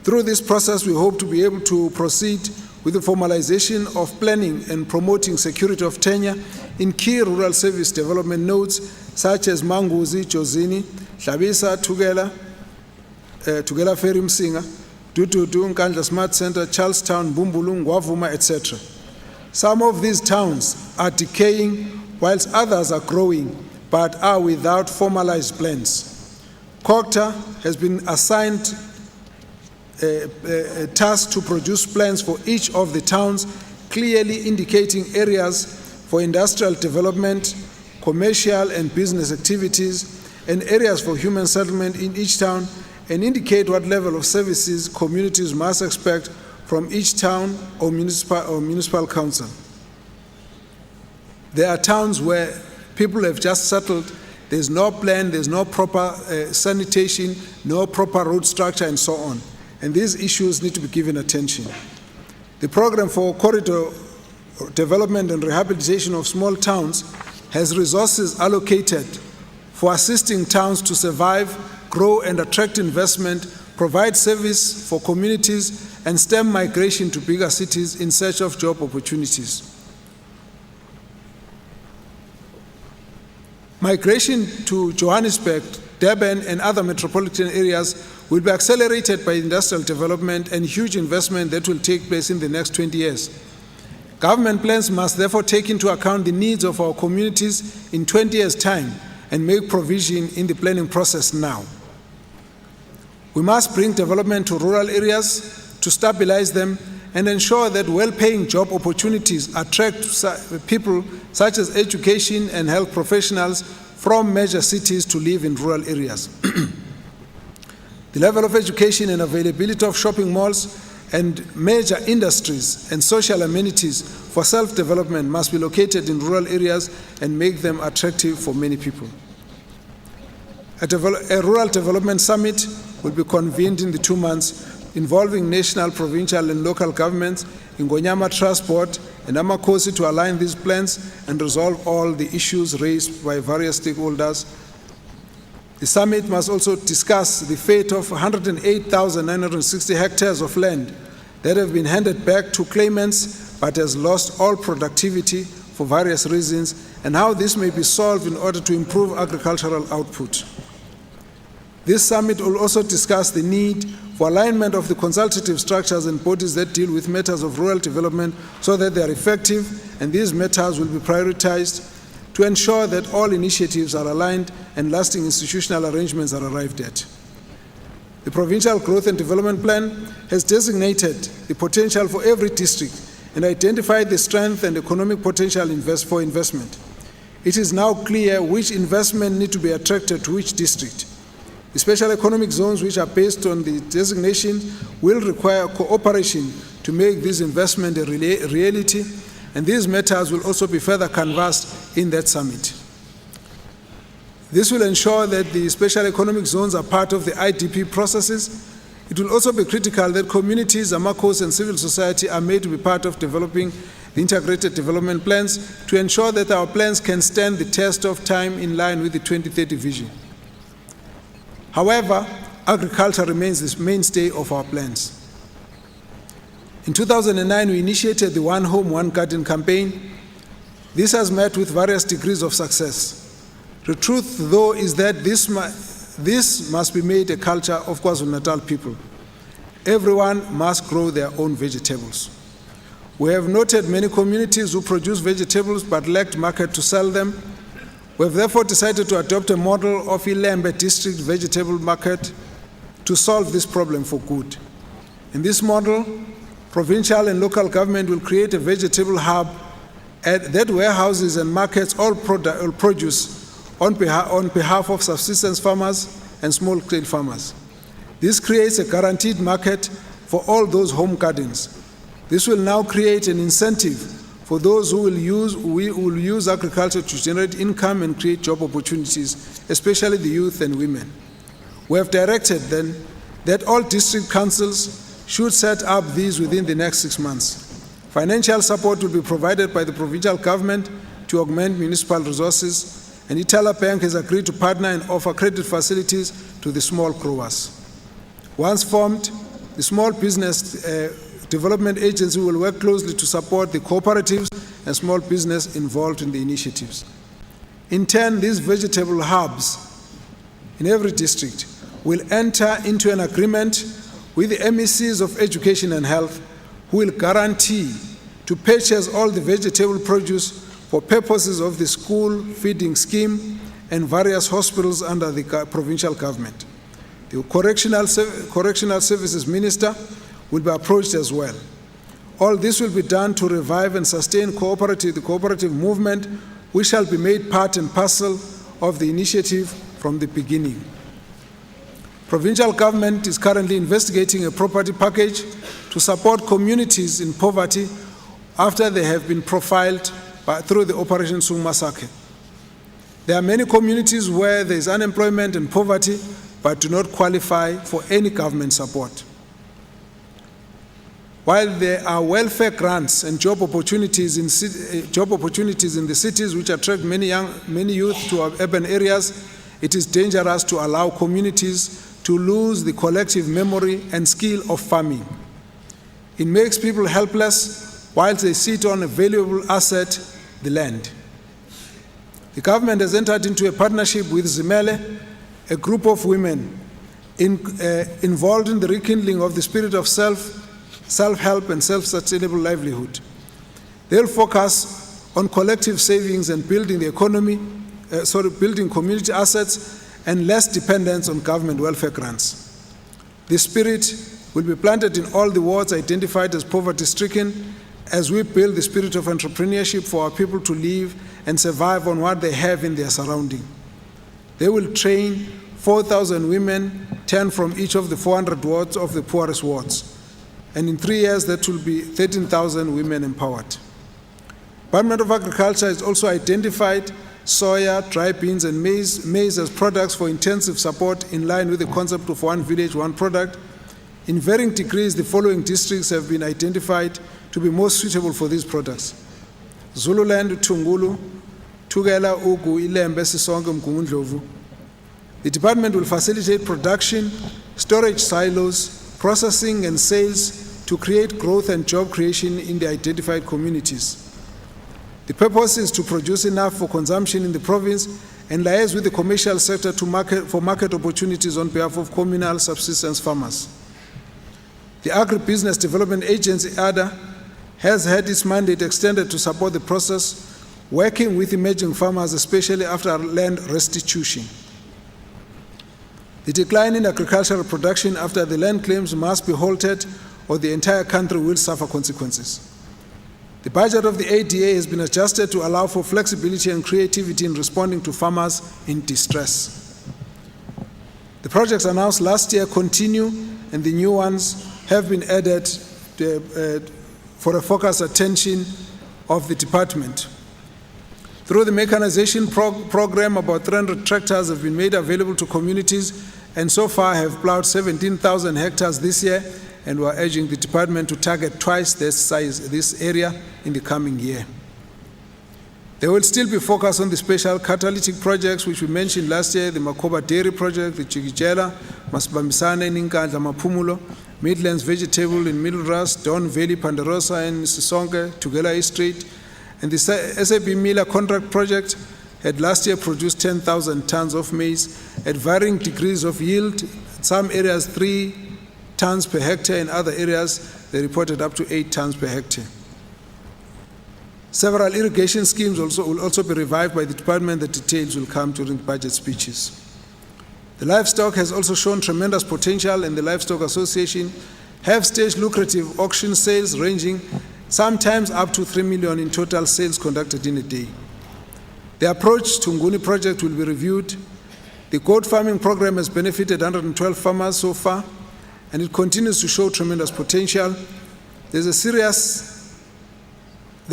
Through this process, we hope to be able to proceed with the formalization of planning and promoting security of tenure in key rural service development nodes such as Manguzi, Jozini, Hlabisa, Tugela Ferry Msinga, Dududu, Nkandla Smart Center, Charlestown, Bumbulu, Ngwavuma, etc. Some of these towns are decaying whilst others are growing but are without formalized plans. COGTA has been assigned a task to produce plans for each of the towns, clearly indicating areas for industrial development, commercial and business activities, and areas for human settlement in each town, and indicate what level of services communities must expect from each town or municipal council. There are towns where people have just settled, there's no plan, there's no proper sanitation, no proper road structure, and so on. And these issues need to be given attention. The program for corridor development and rehabilitation of small towns has resources allocated for assisting towns to survive, grow and attract investment, provide service for communities, and stem migration to bigger cities in search of job opportunities. Migration to Johannesburg, Durban and other metropolitan areas will be accelerated by industrial development and huge investment that will take place in the next 20 years. Government plans must therefore take into account the needs of our communities in 20 years' time and make provision in the planning process now. We must bring development to rural areas to stabilize them and ensure that well-paying job opportunities attract people such as education and health professionals from major cities to live in rural areas. The level of education and availability of shopping malls and major industries and social amenities for self-development must be located in rural areas and make them attractive for many people. A rural development summit will be convened in the 2 months involving national, provincial and local governments, Ngonyama Trust Board and Amakosi to align these plans and resolve all the issues raised by various stakeholders. The summit must also discuss the fate of 108,960 hectares of land that have been handed back to claimants but has lost all productivity for various reasons and how this may be solved in order to improve agricultural output. This summit will also discuss the need for alignment of the consultative structures and bodies that deal with matters of rural development so that they are effective, and these matters will be prioritized to ensure that all initiatives are aligned and lasting institutional arrangements are arrived at. The Provincial Growth and Development Plan has designated the potential for every district and identified the strength and economic potential for investment. It is now clear which investment need to be attracted to which district. The special economic zones which are based on the designation will require cooperation to make this investment a reality, and these matters will also be further canvassed in that summit. This will ensure that the special economic zones are part of the IDP processes. It will also be critical that communities, Amakos and civil society are made to be part of developing the integrated development plans to ensure that our plans can stand the test of time in line with the 2030 vision. However, agriculture remains the mainstay of our plans. In 2009, we initiated the One Home, One Garden campaign. This has met with various degrees of success. The truth, though, is that this must be made a culture of KwaZulu-Natal people. Everyone must grow their own vegetables. We have noted many communities who produce vegetables but lacked market to sell them. We have therefore decided to adopt a model of Ilembe district vegetable market to solve this problem for good. In this model, provincial and local government will create a vegetable hub that warehouses and markets all produce on behalf of subsistence farmers and small-scale farmers. This creates a guaranteed market for all those home gardens. This will now create an incentive for those who will use agriculture to generate income and create job opportunities, especially the youth and women. We have directed then that all district councils should set up these within the next 6 months. Financial support will be provided by the provincial government to augment municipal resources, and Itala Bank has agreed to partner and offer credit facilities to the small growers. Once formed, the Small Business Development Agency will work closely to support the cooperatives and small business involved in the initiatives. In turn, these vegetable hubs in every district will enter into an agreement with the MECs of Education and Health, who will guarantee to purchase all the vegetable produce for purposes of the school feeding scheme and various hospitals under the provincial government. The Correctional Services Minister will be approached as well. All this will be done to revive and sustain the cooperative movement, which shall be made part and parcel of the initiative from the beginning. Provincial government is currently investigating a property package to support communities in poverty after they have been profiled through the Operation Sungmasake. There are many communities where there is unemployment and poverty but do not qualify for any government support. While there are welfare grants and job opportunities in the cities which attract many youth to our urban areas, it is dangerous to allow communities to lose the collective memory and skill of farming. It makes people helpless whilst they sit on a valuable asset, the land. The government has entered into a partnership with Zweli, a group of women involved in the rekindling of the spirit of self-help and self-sustainable livelihood. They'll focus on collective savings and building building community assets and less dependence on government welfare grants. This spirit will be planted in all the wards identified as poverty-stricken as we build the spirit of entrepreneurship for our people to live and survive on what they have in their surrounding. They will train 4,000 women, 10 from each of the 400 wards of the poorest wards. And in 3 years, that will be 13,000 women empowered. Department of Agriculture has also identified soya, dry beans, and maize as products for intensive support in line with the concept of one village, one product. In varying degrees, the following districts have been identified to be most suitable for these products: Zululand, Tungulu, Tugela, Ugu, Ilembe, Sisonke, Mgungundlovu. The department will facilitate production, storage silos, processing and sales to create growth and job creation in the identified communities. The purpose is to produce enough for consumption in the province and liaise with the commercial sector for market opportunities on behalf of communal subsistence farmers. The Agribusiness Development Agency, ADA, has had its mandate extended to support the process, working with emerging farmers, especially after land restitution. The decline in agricultural production after the land claims must be halted, or the entire country will suffer consequences. The budget of the ADA has been adjusted to allow for flexibility and creativity in responding to farmers in distress. The projects announced last year continue, and the new ones have been added for a focused attention of the department. Through the mechanization program, about 300 tractors have been made available to communities, and so far have plowed 17,000 hectares this year, and we are urging the department to target twice this area in the coming year. There will still be focus on the special catalytic projects which we mentioned last year: the Makoba Dairy Project, the Chikijela, Masibambisane in Nkandla, Maphumulo, Midlands Vegetable in Middleras, Don Valley, Pandarosa and Sisonke, Tugela East Street, and the SAB Miller Contract Project had last year produced 10,000 tons of maize at varying degrees of yield. In some areas 3 tons per hectare, in other areas they reported up to 8 tons per hectare. Several irrigation schemes will also be revived by the department. The details will come during the budget speeches. The livestock has also shown tremendous potential, and the Livestock Association have staged lucrative auction sales ranging sometimes up to 3 million in total sales conducted in a day. The approach to Nguni project will be reviewed. The goat farming program has benefited 112 farmers so far, and it continues to show tremendous potential. There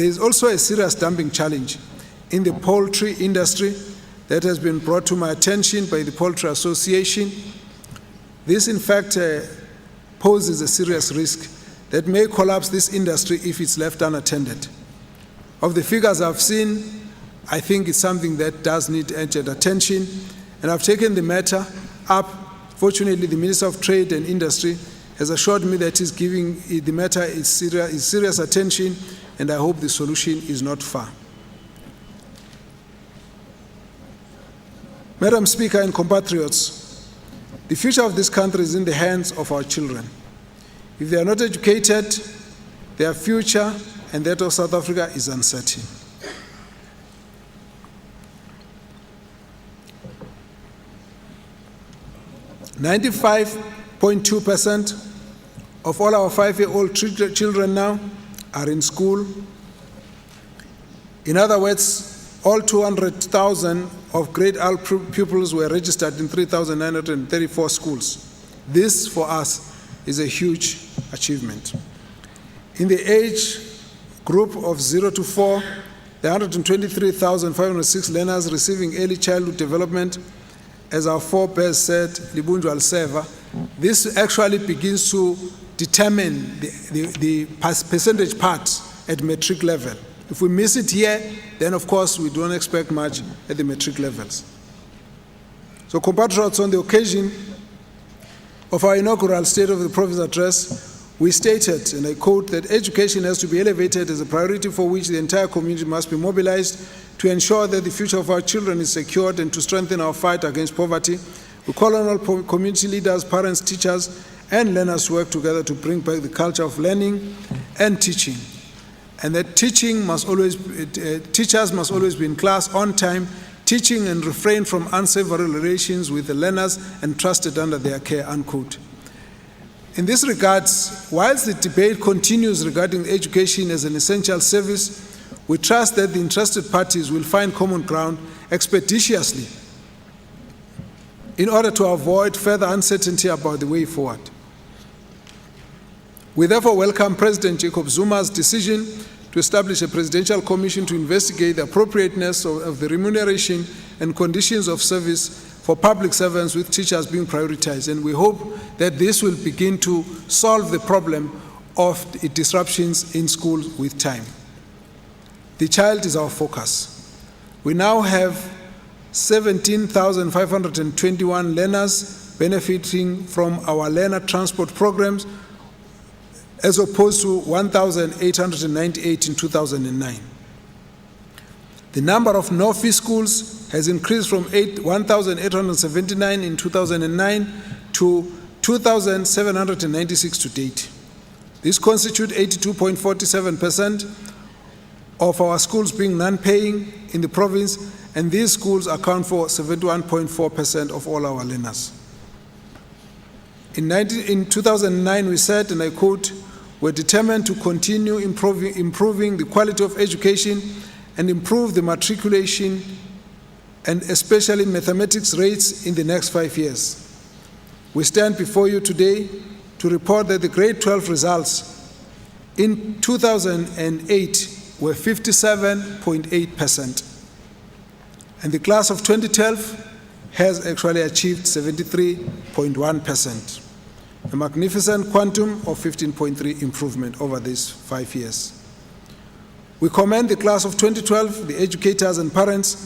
is also a serious dumping challenge in the poultry industry that has been brought to my attention by the Poultry Association. This, in fact, poses a serious risk that may collapse this industry if it's left unattended. Of the figures I've seen, I think it's something that does need urgent attention, and I've taken the matter up. Fortunately, the Minister of Trade and Industry has assured me that he's giving the matter its serious attention, and I hope the solution is not far. Madam Speaker and compatriots, the future of this country is in the hands of our children. If they are not educated, their future and that of South Africa is uncertain. .2% of all our 5-year-old children now are in school. In other words, all 200,000 of grade L pupils were registered in 3,934 schools. This, for us, is a huge achievement. In the age group of 0 to 4, there are 123,506 learners receiving early childhood development. As our forebears said, Libunjwa Alseva, this actually begins to determine the percentage part at matric level. If we miss it here, then of course we don't expect much at the matric levels. So compatriots, on the occasion of our inaugural State of the Province address, we stated, and I quote, that education has to be elevated as a priority for which the entire community must be mobilized to ensure that the future of our children is secured and to strengthen our fight against poverty. We call on all community leaders, parents, teachers, and learners to work together to bring back the culture of learning and teaching. And that teachers must always be in class on time, teaching and refrain from unsavory relations with the learners and trusted under their care, unquote. In this regard, whilst the debate continues regarding education as an essential service, we trust that the interested parties will find common ground expeditiously in order to avoid further uncertainty about the way forward. We therefore welcome President Jacob Zuma's decision to establish a presidential commission to investigate the appropriateness of the remuneration and conditions of service for public servants, with teachers being prioritized. And we hope that this will begin to solve the problem of the disruptions in schools with time. The child is our focus. We now have 17,521 learners benefiting from our learner transport programs, as opposed to 1,898 in 2009. The number of no-fee schools has increased from 1,879 in 2009 to 2,796 to date. This constitutes 82.47% of our schools being non-paying in the province, and these schools account for 71.4% of all our learners. In 2009, we said, and I quote, "We're determined to continue improving the quality of education and improve the matriculation and especially mathematics rates in the next 5 years." We stand before you today to report that the grade 12 results in 2008 were 57.8%, and the class of 2012 has actually achieved 73.1%, a magnificent quantum of 15.3 improvement over these 5 years. We commend the class of 2012, the educators and parents,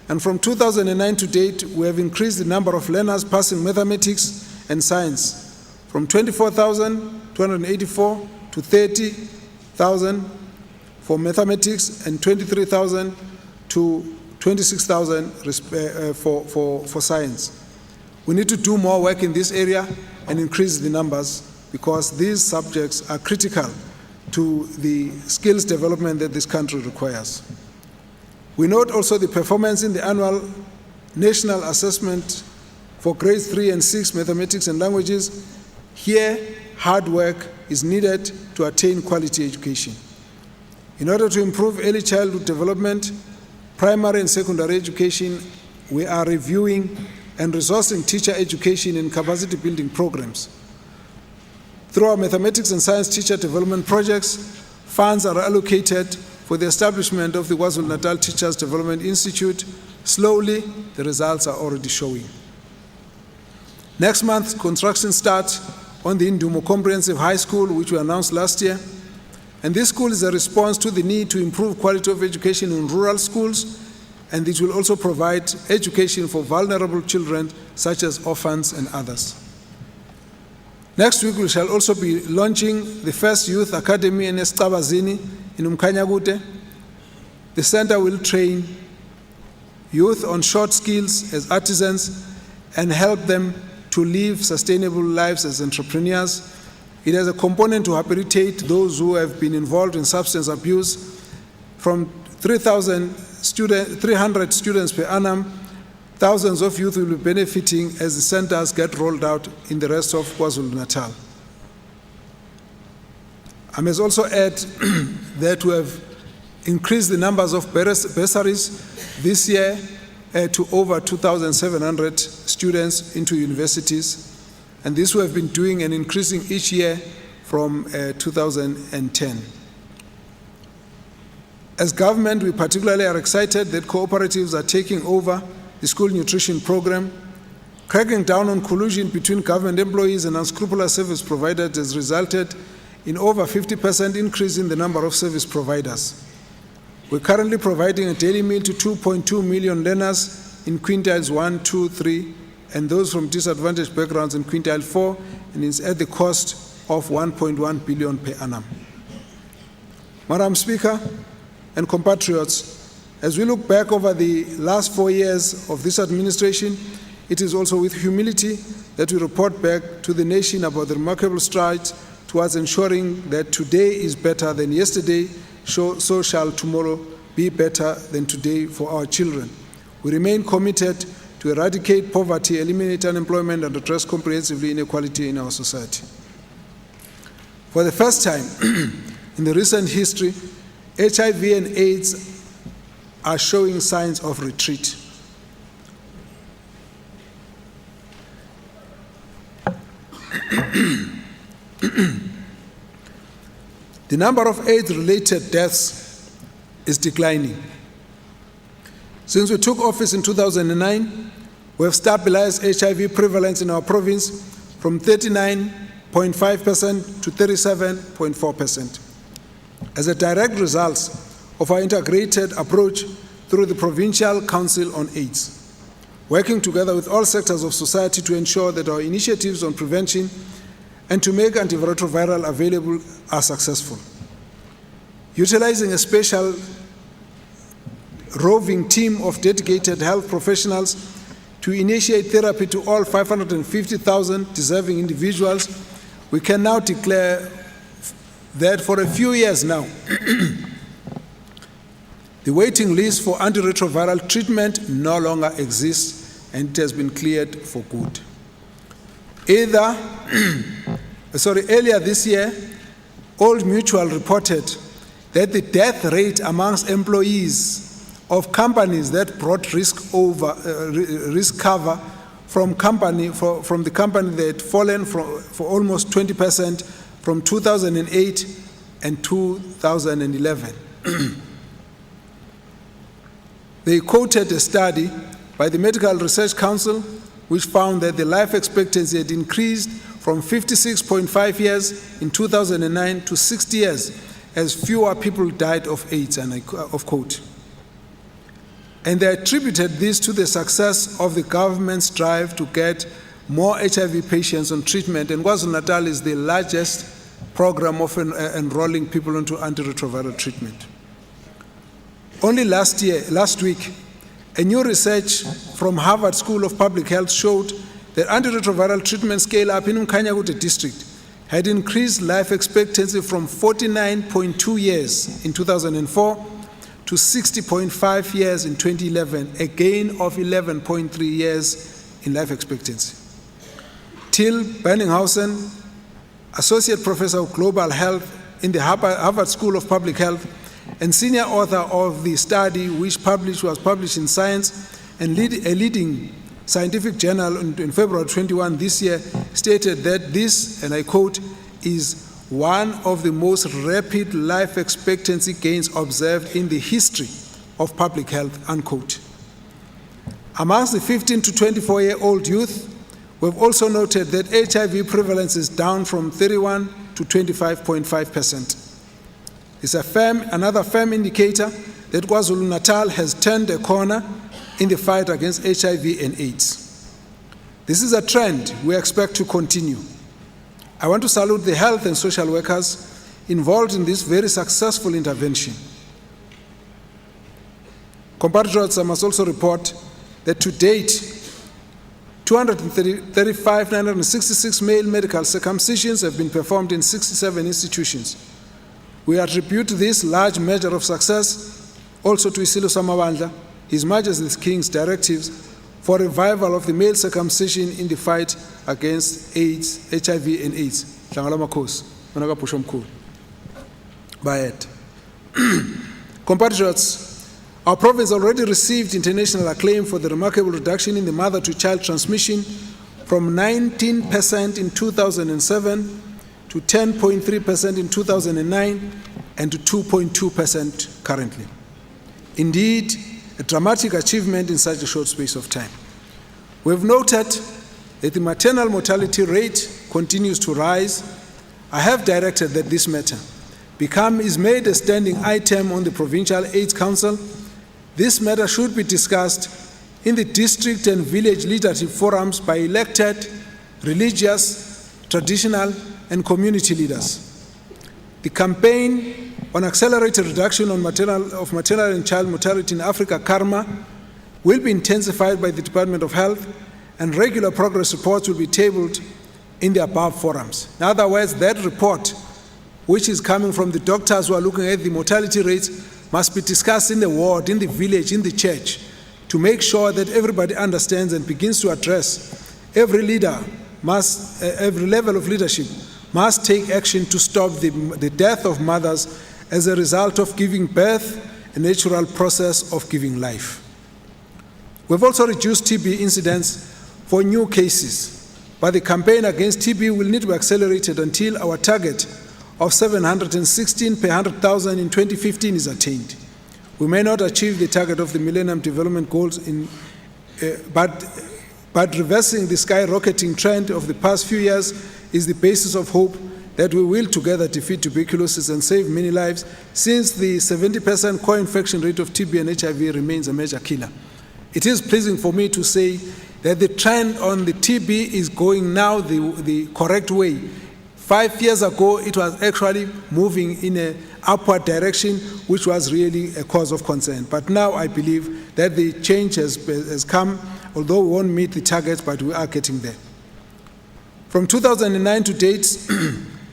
and from 2009 to date, we have increased the number of learners passing mathematics and science from 24,284 to 30,000 for mathematics and 23,000 to 26,000 for science. We need to do more work in this area and increase the numbers, because these subjects are critical to the skills development that this country requires. We note also the performance in the annual national assessment for grades 3 and 6 mathematics and languages. Here, hard work is needed to attain quality education. In order to improve early childhood development, primary and secondary education, we are reviewing and resourcing teacher education and capacity building programs. Through our mathematics and science teacher development projects, funds are allocated for the establishment of the KwaZulu-Natal Teachers Development Institute. Slowly, the results are already showing. Next month, construction starts on the Indumo Comprehensive High School, which we announced last year. And this school is a response to the need to improve quality of education in rural schools, and it will also provide education for vulnerable children, such as orphans and others. Next week, we shall also be launching the first youth academy in Estabazini in Mkhize. The center will train youth on short skills as artisans and help them to live sustainable lives as entrepreneurs. It has a component to rehabilitate those who have been involved in substance abuse. From 300 students per annum, thousands of youth will be benefiting as the centers get rolled out in the rest of KwaZulu-Natal. I must also add that we have increased the numbers of bursaries this year to over 2,700 students into universities. And this we have been doing and increasing each year from 2010. As government, we particularly are excited that cooperatives are taking over the school nutrition program. Cracking down on collusion between government employees and unscrupulous service providers has resulted in over 50% increase in the number of service providers. We're currently providing a daily meal to 2.2 million learners in quintiles 1, 2, 3, and those from disadvantaged backgrounds in quintile 4, and is at the cost of 1.1 billion per annum. Madam Speaker and compatriots, as we look back over the last 4 years of this administration, it is also with humility that we report back to the nation about the remarkable strides towards ensuring that today is better than yesterday, so shall tomorrow be better than today for our children. We remain committed to eradicate poverty, eliminate unemployment, and address comprehensively inequality in our society. For the first time in the recent history, HIV and AIDS are showing signs of retreat. The number of AIDS-related deaths is declining. Since we took office in 2009, we have stabilized HIV prevalence in our province from 39.5% to 37.4%. As a direct result of our integrated approach through the Provincial Council on AIDS, working together with all sectors of society to ensure that our initiatives on prevention and to make antiretroviral available are successful. Utilizing a special roving team of dedicated health professionals to initiate therapy to all 550,000 deserving individuals, we can now declare that for a few years now, the waiting list for antiretroviral treatment no longer exists, and it has been cleared for good. Earlier this year, Old Mutual reported that the death rate amongst employees of companies that brought risk cover from the company that had fallen for almost 20% from 2008 and 2011. They quoted a study by the Medical Research Council which found that the life expectancy had increased from 56.5 years in 2009 to 60 years as fewer people died of AIDS, and I quote. And they attributed this to the success of the government's drive to get more HIV patients on treatment, and KwaZulu-Natal is the largest program of enrolling people into antiretroviral treatment. Only last week, a new research from Harvard School of Public Health showed that antiretroviral treatment scale-up in Mkhize district had increased life expectancy from 49.2 years in 2004 to 60.5 years in 2011, a gain of 11.3 years in life expectancy. Till Benninghausen, Associate Professor of Global Health in the Harvard School of Public Health and senior author of the study, which was published in Science and a leading scientific journal in February 21 this year, stated that this, and I quote, is one of the most rapid life expectancy gains observed in the history of public health, unquote. Amongst the 15 to 24-year-old youth, we've also noted that HIV prevalence is down from 31 to 25.5%. It's another firm indicator that KwaZulu-Natal has turned a corner in the fight against HIV and AIDS. This is a trend we expect to continue. I want to salute the health and social workers involved in this very successful intervention. Compatriots, I must also report that to date, 235,966 male medical circumcisions have been performed in 67 institutions. We attribute this large measure of success also to Isilo Samabandla, His Majesty the King's directives for revival of the male circumcision in the fight against AIDS, HIV and AIDS. Compatriots, our province already received international acclaim for the remarkable reduction in the mother-to-child transmission from 19% in 2007 to 10.3% in 2009 and to 2.2% currently. Indeed, a dramatic achievement in such a short space of time. We have noted that the maternal mortality rate continues to rise, I have directed that this matter is made a standing item on the Provincial AIDS Council. This matter should be discussed in the district and village leadership forums by elected, religious, traditional, and community leaders. The campaign on accelerated reduction of maternal and child mortality in Africa, CARMA, will be intensified by the Department of Health, and regular progress reports will be tabled in the above forums. In other words, that report, which is coming from the doctors who are looking at the mortality rates, must be discussed in the ward, in the village, in the church, to make sure that everybody understands and begins to address. Every leader must, every level of leadership must take action to stop the death of mothers as a result of giving birth, a natural process of giving life. We've also reduced TB incidents for new cases, but the campaign against TB will need to be accelerated until our target of 716 per 100,000 in 2015 is attained. We may not achieve the target of the Millennium Development Goals, but reversing the skyrocketing trend of the past few years is the basis of hope that we will together defeat tuberculosis and save many lives, since the 70% co-infection rate of TB and HIV remains a major killer. It is pleasing for me to say that the trend on the TB is going now the correct way. 5 years ago, it was actually moving in an upward direction, which was really a cause of concern. But now I believe that the change has come, although we won't meet the targets, but we are getting there. From 2009 to date,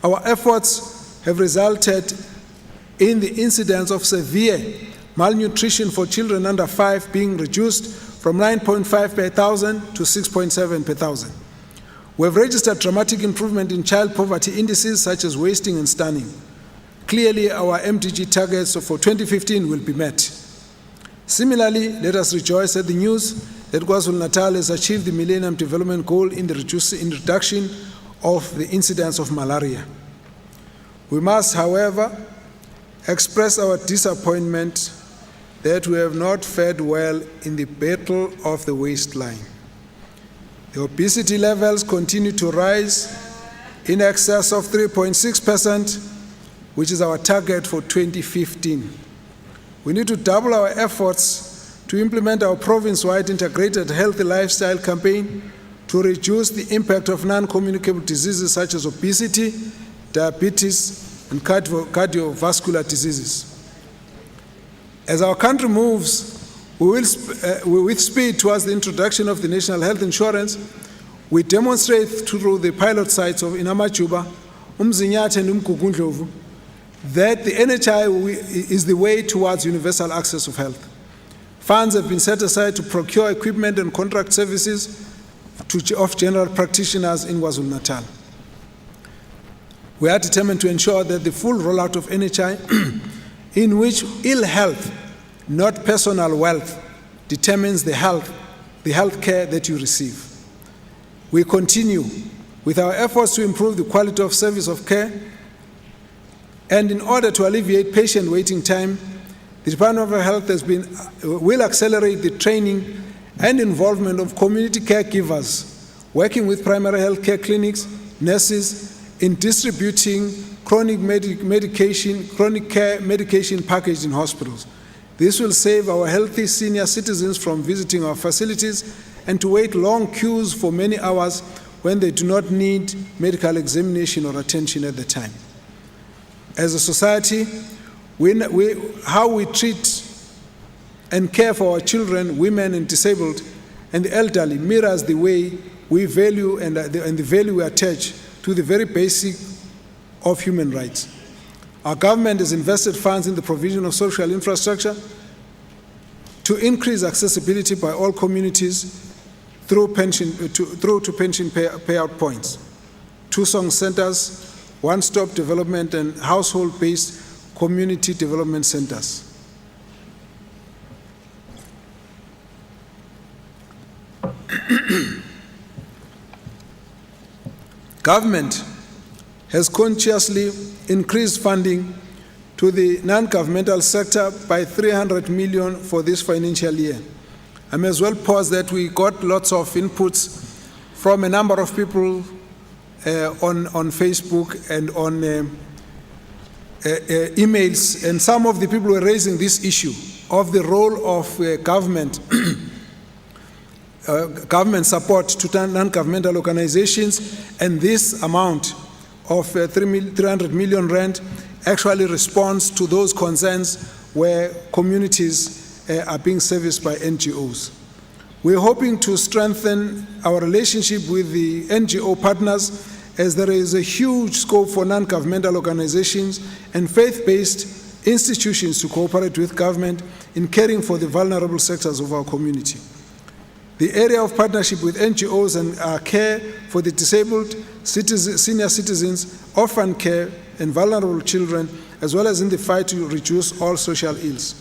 our efforts have resulted in the incidence of severe malnutrition for children under 5 being reduced from 9.5 per 1,000 to 6.7 per 1,000. We have registered dramatic improvement in child poverty indices such as wasting and stunning. Clearly, our MDG targets for 2015 will be met. Similarly, let us rejoice at the news that KwaZulu-Natal has achieved the Millennium Development Goal in the reduction of the incidence of malaria. We must, however, express our disappointment that we have not fared well in the battle of the waistline. The obesity levels continue to rise in excess of 3.6%, which is our target for 2015. We need to double our efforts to implement our province-wide integrated healthy lifestyle campaign to reduce the impact of non-communicable diseases such as obesity, diabetes, and cardiovascular diseases. As our country moves with speed towards the introduction of the National Health Insurance, we demonstrate through the pilot sites of Inamajuba, Umzinyathe and Umgugundlovu that the NHI is the way towards universal access of health. Funds have been set aside to procure equipment and contract services of general practitioners in KwaZulu-Natal. We are determined to ensure that the full rollout of NHI, in which ill health, not personal wealth, determines the health care that you receive. We continue with our efforts to improve the quality of service of care, and in order to alleviate patient waiting time, the Department of Health will accelerate the training and involvement of community caregivers, working with primary health care clinics, nurses, in distributing chronic care medication packaged in hospitals. This will save our healthy senior citizens from visiting our facilities and to wait long queues for many hours when they do not need medical examination or attention at the time. As a society, how we treat and care for our children, women, and disabled, and the elderly mirrors the way we value and the value we attach to the very basic of human rights. Our government has invested funds in the provision of social infrastructure to increase accessibility by all communities through to pension payout points, 2-song centers, one-stop development, and household-based community development centers. Government has consciously increased funding to the non-governmental sector by 300 million for this financial year. I may as well pause that we got lots of inputs from a number of people on Facebook and on emails, and some of the people were raising this issue of the role of government government support to non-governmental organizations, and this amount of 300 million rand actually responds to those concerns where communities are being serviced by NGOs. We're hoping to strengthen our relationship with the NGO partners, as there is a huge scope for non-governmental organizations and faith-based institutions to cooperate with government in caring for the vulnerable sectors of our community. The area of partnership with NGOs and care for the disabled, senior citizens, orphan care, and vulnerable children, as well as in the fight to reduce all social ills.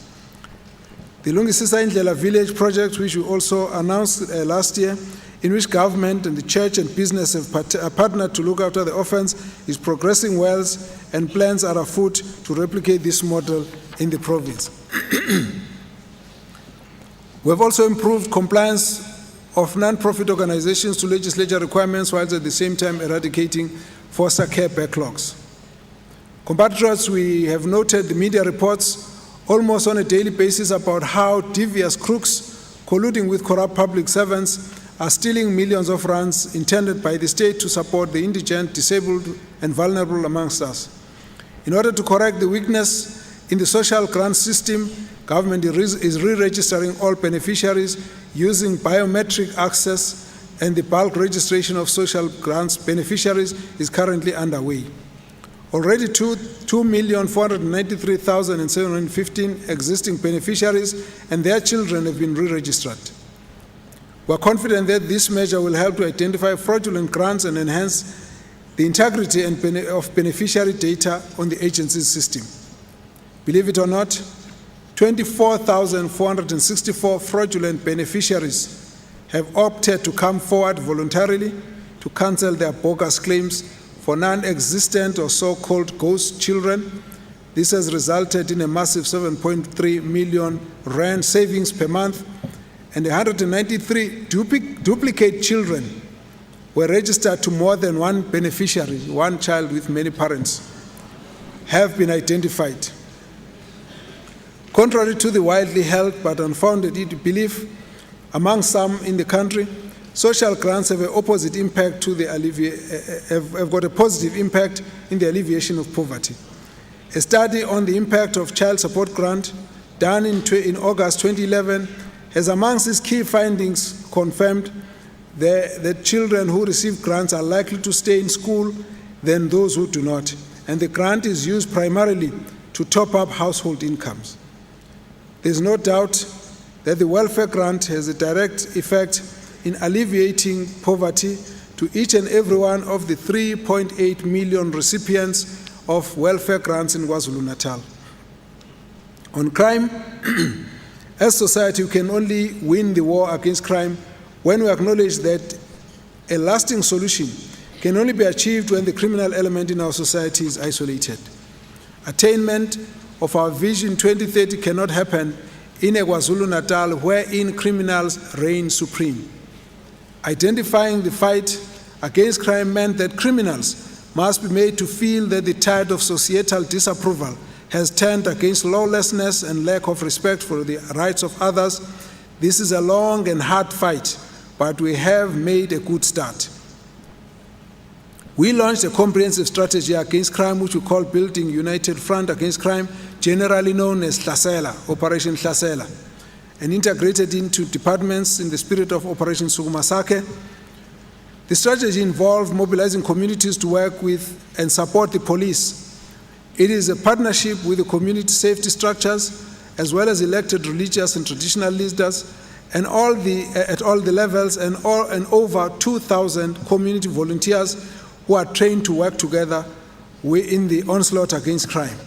The Lungisisa Indlela Village project, which we also announced last year, in which government and the church and business have partnered to look after the orphans, is progressing well, and plans are afoot to replicate this model in the province. We have also improved compliance of non-profit organizations to legislature requirements, while at the same time eradicating foster care backlogs. Compatriots, we have noted the media reports almost on a daily basis about how devious crooks colluding with corrupt public servants are stealing millions of rands intended by the state to support the indigent, disabled, and vulnerable amongst us. In order to correct the weakness in the social grant system, government is re-registering all beneficiaries using biometric access, and the bulk registration of social grants beneficiaries is currently underway. Already 2,493,715 existing beneficiaries and their children have been re-registered. We are confident that this measure will help to identify fraudulent grants and enhance the integrity of beneficiary data on the agency's system. Believe it or not, 24,464 fraudulent beneficiaries have opted to come forward voluntarily to cancel their bogus claims for non-existent or so-called ghost children. This has resulted in a massive 7.3 million rand savings per month, and 193 duplicate children were registered to more than one beneficiary, one child with many parents, have been identified. Contrary to the widely held but unfounded belief among some in the country, social grants have an opposite impact to the have got a positive impact in the alleviation of poverty. A study on the impact of child support grant done in August 2011 has amongst its key findings confirmed that children who receive grants are likely to stay in school than those who do not, and the grant is used primarily to top up household incomes. There is no doubt that the welfare grant has a direct effect in alleviating poverty to each and every one of the 3.8 million recipients of welfare grants in KwaZulu-Natal. On crime, as society, we can only win the war against crime when we acknowledge that a lasting solution can only be achieved when the criminal element in our society is isolated. Attainment of our Vision 2030 cannot happen in a KwaZulu-Natal wherein criminals reign supreme. Identifying the fight against crime meant that criminals must be made to feel that the tide of societal disapproval has turned against lawlessness and lack of respect for the rights of others. This is a long and hard fight, but we have made a good start. We launched a comprehensive strategy against crime, which we call Building United Front Against Crime, generally known as Hlasela, Operation Hlasela, and integrated into departments in the spirit of Operation Sukumasake. The strategy involved mobilizing communities to work with and support the police. It is a partnership with the community safety structures, as well as elected religious and traditional leaders, and at all the levels, and over 2,000 community volunteers who are trained to work together in the onslaught against crime.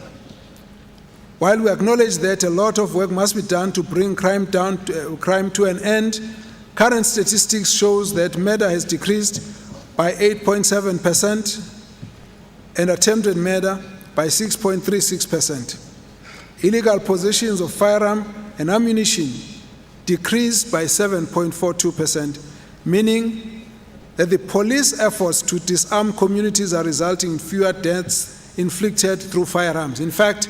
While we acknowledge that a lot of work must be done to bring crime to an end, current statistics shows that murder has decreased by 8.7% and attempted murder by 6.36%. Illegal possessions of firearm and ammunition decreased by 7.42%, meaning that the police efforts to disarm communities are resulting in fewer deaths inflicted through firearms. In fact,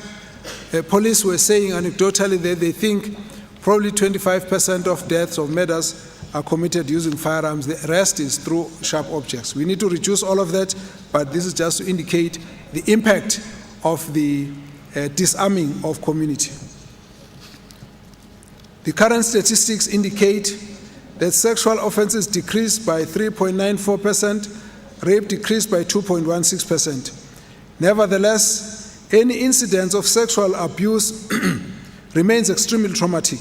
police were saying anecdotally that they think probably 25% of deaths or murders are committed using firearms. The rest is through sharp objects. We need to reduce all of that, but this is just to indicate the impact of the disarming of community. The current statistics indicate that sexual offenses decreased by 3.94%, rape decreased by 2.16%. Nevertheless, any incidence of sexual abuse remains extremely traumatic.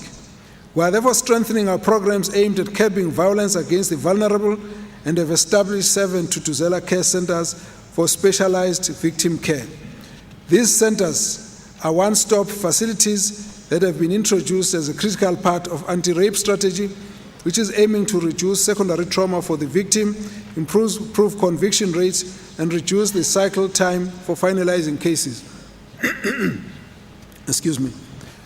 We are therefore strengthening our programs aimed at curbing violence against the vulnerable and have established 7 Thuthuzela care centers for specialized victim care. These centers are one-stop facilities that have been introduced as a critical part of anti-rape strategy, which is aiming to reduce secondary trauma for the victim, improve conviction rates, and reduce the cycle time for finalizing cases. Excuse me.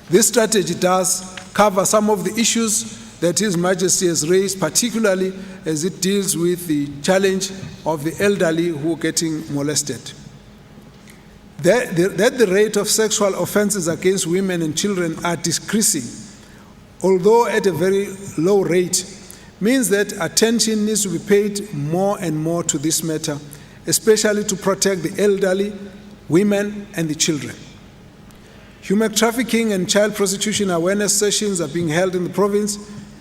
This strategy does cover some of the issues that His Majesty has raised, particularly as it deals with the challenge of the elderly who are getting molested. That the rate of sexual offenses against women and children are decreasing, although at a very low rate, means that attention needs to be paid more and more to this matter, especially to protect the elderly, women, and the children. Human trafficking and child prostitution awareness sessions are being held in the province,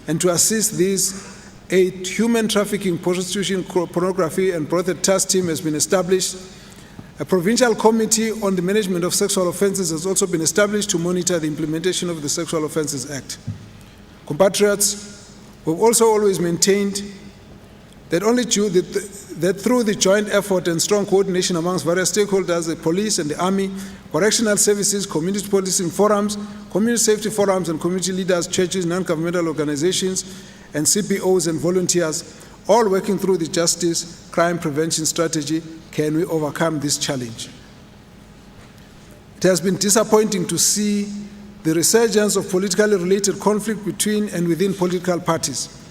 and to assist these, a human trafficking, prostitution, pornography, and brothel task team has been established. A provincial committee on the management of sexual offences has also been established to monitor the implementation of the Sexual Offences Act. Compatriots, we've also always maintained that that through the joint effort and strong coordination amongst various stakeholders, the police and the army, correctional services, community policing forums, community safety forums, and community leaders, churches, non-governmental organizations, and CPOs and volunteers, all working through the justice crime prevention strategy, can we overcome this challenge. It has been disappointing to see the resurgence of politically related conflict between and within political parties.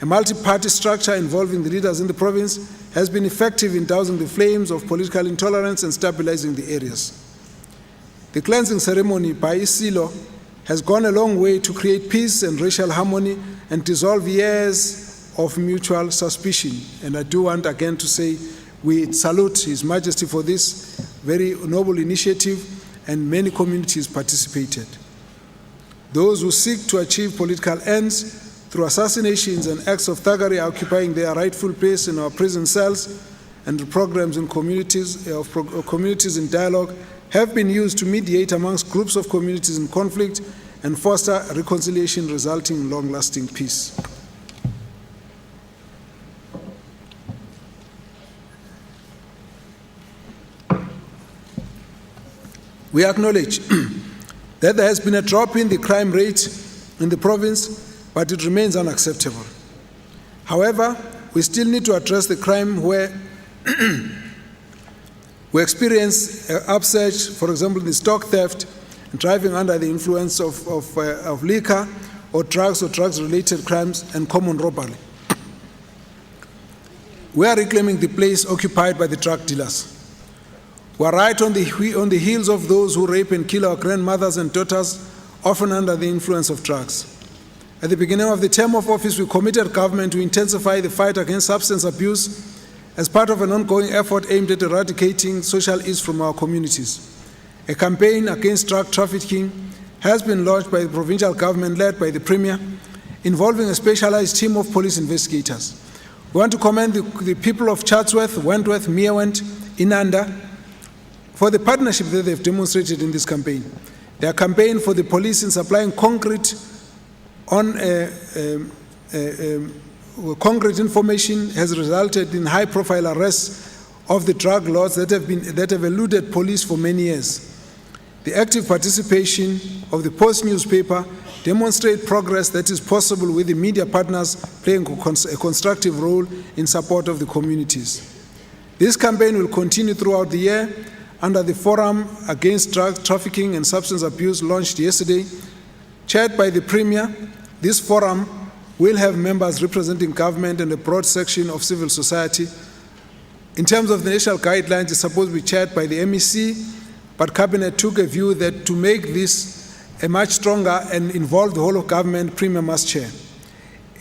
A multi-party structure involving the leaders in the province has been effective in dousing the flames of political intolerance and stabilizing the areas. The cleansing ceremony by Isilo has gone a long way to create peace and racial harmony and dissolve years of mutual suspicion. And I do want again to say we salute His Majesty for this very noble initiative, and many communities participated. Those who seek to achieve political ends through assassinations and acts of thuggery are occupying their rightful place in our prison cells, and the programs in communities in dialogue have been used to mediate amongst groups of communities in conflict and foster reconciliation, resulting in long-lasting peace. We acknowledge that there has been a drop in the crime rate in the province, but it remains unacceptable. However, we still need to address the crime where we experience an upsurge, for example, in the stock theft, and driving under the influence of liquor or drugs-related crimes, and common robbery. We are reclaiming the place occupied by the drug dealers. We are right on the heels of those who rape and kill our grandmothers and daughters, often under the influence of drugs. At the beginning of the term of office, we committed government to intensify the fight against substance abuse as part of an ongoing effort aimed at eradicating social ills from our communities. A campaign against drug trafficking has been launched by the provincial government led by the Premier, involving a specialized team of police investigators. We want to commend the people of Chatsworth, Wentworth, Meerwent, Inanda for the partnership that they've demonstrated in this campaign. Their campaign for the police in supplying concrete information has resulted in high-profile arrests of the drug lords that have eluded police for many years. The active participation of the Post newspaper demonstrates progress that is possible with the media partners playing a constructive role in support of the communities. This campaign will continue throughout the year under the Forum Against Drug Trafficking and Substance Abuse launched yesterday. Chaired by the Premier, this forum will have members representing government and a broad section of civil society. In terms of the national guidelines, it's supposed to be chaired by the MEC, but Cabinet took a view that to make this a much stronger and involve the whole of government, Premier must chair.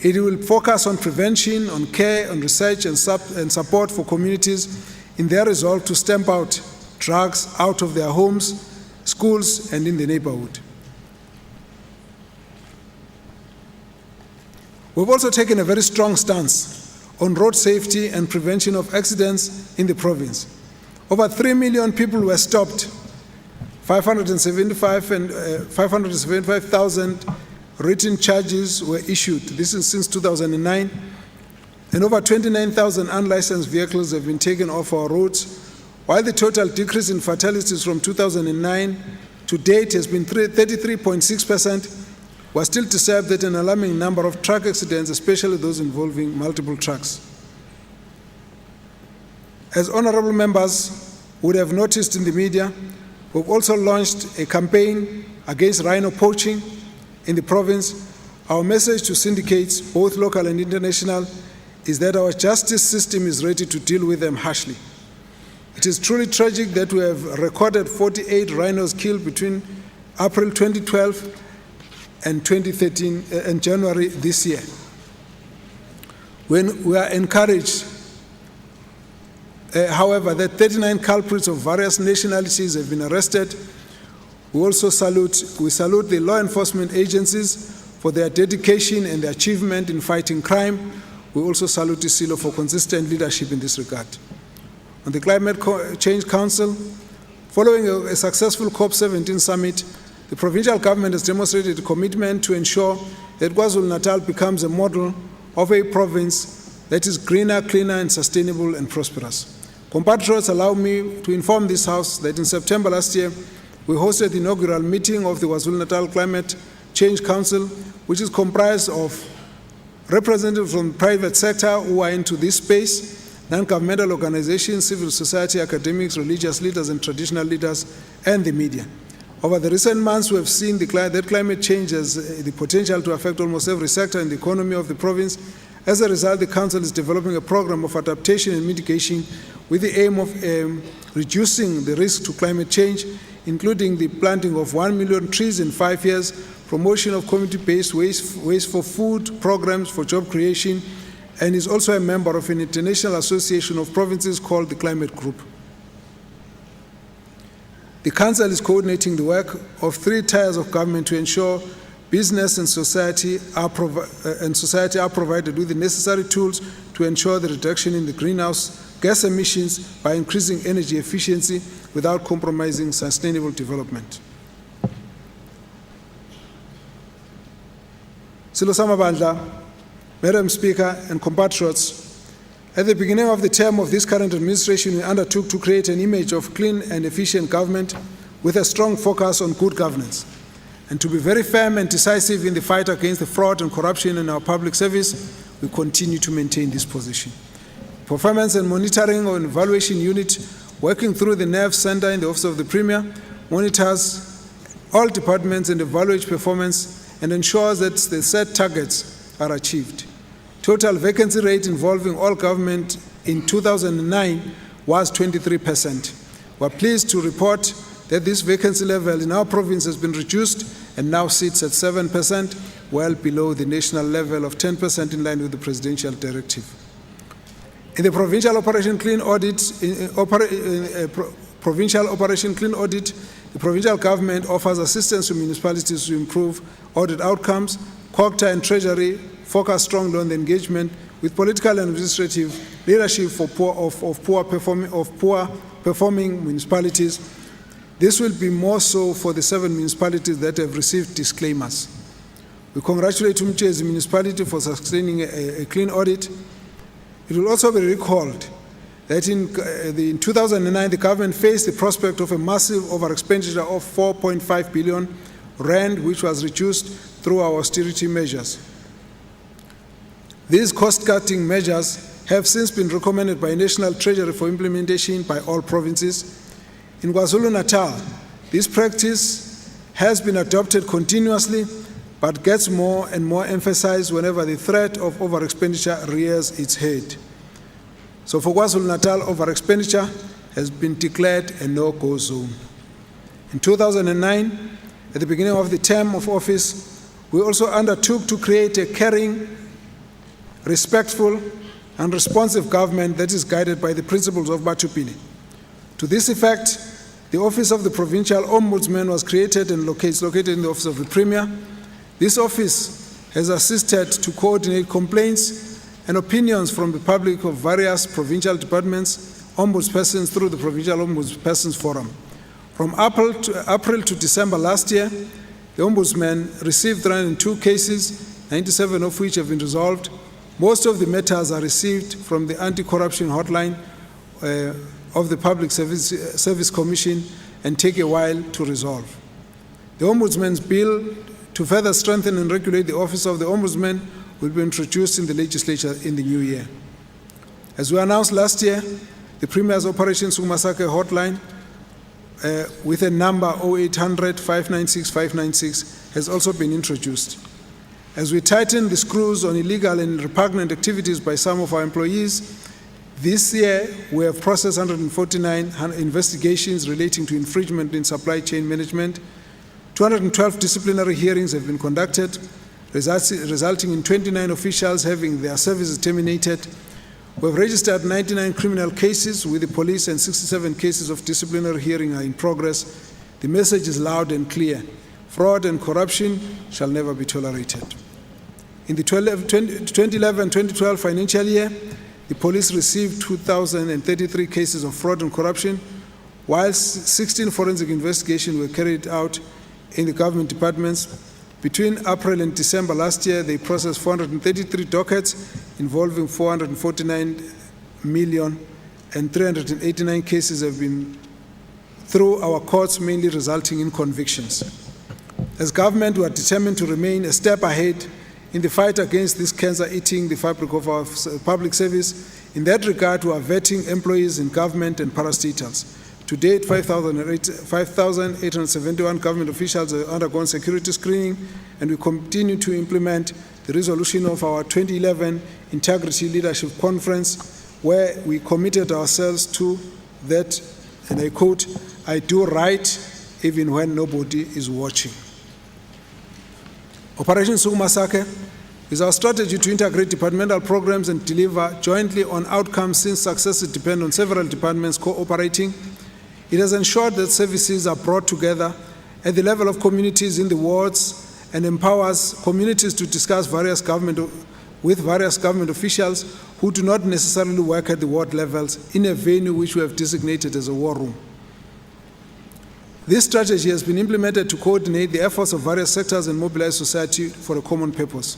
It will focus on prevention, on care, on research and support for communities in their resolve to stamp out drugs out of their homes, schools, and in the neighborhood. We've also taken a very strong stance on road safety and prevention of accidents in the province. Over 3 million people were stopped, 575,000 written charges were issued. This is since 2009, and over 29,000 unlicensed vehicles have been taken off our roads, while the total decrease in fatalities from 2009 to date has been 33.6%. We're still disturbed that an alarming number of truck accidents, especially those involving multiple trucks. As honorable members would have noticed in the media, we've also launched a campaign against rhino poaching in the province. Our message to syndicates, both local and international, is that our justice system is ready to deal with them harshly. It is truly tragic that we have recorded 48 rhinos killed between April 2012 and 2013 and January this year. When we are encouraged, however, that 39 culprits of various nationalities have been arrested, we also salute the law enforcement agencies for their dedication and their achievement in fighting crime. We also salute the SILO for consistent leadership in this regard. On the Climate Change Council, following a successful COP17 summit, the provincial government has demonstrated a commitment to ensure that KwaZulu-Natal becomes a model of a province that is greener, cleaner, and sustainable and prosperous. Compatriots, allow me to inform this House that in September last year, we hosted the inaugural meeting of the KwaZulu-Natal Climate Change Council, which is comprised of representatives from the private sector who are into this space, non-governmental organizations, civil society, academics, religious leaders, and traditional leaders, and the media. Over the recent months, we have seen that climate change has the potential to affect almost every sector in the economy of the province. As a result, the Council is developing a program of adaptation and mitigation with the aim of reducing the risk to climate change, including the planting of 1 million trees in 5 years, promotion of community-based waste for food programs for job creation, and is also a member of an international association of provinces called the Climate Group. The Council is coordinating the work of 3 tiers of government to ensure business and society are provided with the necessary tools to ensure the reduction in the greenhouse gas emissions by increasing energy efficiency without compromising sustainable development. Silo Samabandla, Madam Speaker, and compatriots, at the beginning of the term of this current administration, we undertook to create an image of clean and efficient government with a strong focus on good governance, and to be very firm and decisive in the fight against the fraud and corruption in our public service. We continue to maintain this position. Performance and Monitoring and Evaluation Unit, working through the NERV Center in the Office of the Premier, monitors all departments and evaluates performance and ensures that the set targets are achieved. Total vacancy rate involving all government in 2009 was 23%. We're pleased to report that this vacancy level in our province has been reduced and now sits at 7%, well below the national level of 10% in line with the presidential directive. In the Provincial Operation Clean Audit, the provincial government offers assistance to municipalities to improve audit outcomes. COGTA and Treasury focus strongly on the engagement with political and administrative leadership for poor performing municipalities. This will be more so for the 7 municipalities that have received disclaimers. We congratulate Mkhize municipality for sustaining a clean audit. It will also be recalled that in 2009, the government faced the prospect of a massive over-expenditure of 4.5 billion rand, which was reduced through our austerity measures. These cost-cutting measures have since been recommended by National Treasury for implementation by all provinces. In KwaZulu-Natal, this practice has been adopted continuously but gets more and more emphasized whenever the threat of over-expenditure rears its head. So for KwaZulu-Natal, over-expenditure has been declared a no-go zone. In 2009, at the beginning of the term of office, we also undertook to create a caring, respectful, and responsive government that is guided by the principles of Batupili. To this effect, the Office of the Provincial Ombudsman was created and located in the Office of the Premier. This office has assisted to coordinate complaints and opinions from the public of various provincial departments, ombudspersons through the Provincial Ombudspersons Forum. From April to December last year, the Ombudsman received 302 cases, 97 of which have been resolved. Most of the matters are received from the anti-corruption hotline of the Public Service Commission and take a while to resolve. The Ombudsman's bill to further strengthen and regulate the Office of the Ombudsman will be introduced in the legislature in the new year. As we announced last year, the Premier's Operation Sukumasake hotline with a number 0800 596 596 has also been introduced. As we tighten the screws on illegal and repugnant activities by some of our employees, this year we have processed 149 investigations relating to infringement in supply chain management. 212 disciplinary hearings have been conducted, resulting in 29 officials having their services terminated. We have registered 99 criminal cases with the police and 67 cases of disciplinary hearing are in progress. The message is loud and clear. Fraud and corruption shall never be tolerated. In the 2011-2012 financial year, the police received 2,033 cases of fraud and corruption, while 16 forensic investigations were carried out in the government departments. Between April and December last year, they processed 433 dockets involving 449 million, and 389 cases have been through our courts, mainly resulting in convictions. As government, we are determined to remain a step ahead in the fight against this cancer eating the fabric of our public service. In that regard, we are vetting employees in government and parastatals. To date, 5,871 government officials have undergone security screening, and we continue to implement the resolution of our 2011 Integrity Leadership Conference, where we committed ourselves to that, and I quote, "I do right even when nobody is watching." Operation Sukumasake is our strategy to integrate departmental programs and deliver jointly on outcomes, since successes depend on several departments cooperating. It has ensured that services are brought together at the level of communities in the wards and empowers communities to discuss with various government officials who do not necessarily work at the ward levels in a venue which we have designated as a war room. This strategy has been implemented to coordinate the efforts of various sectors and mobilize society for a common purpose.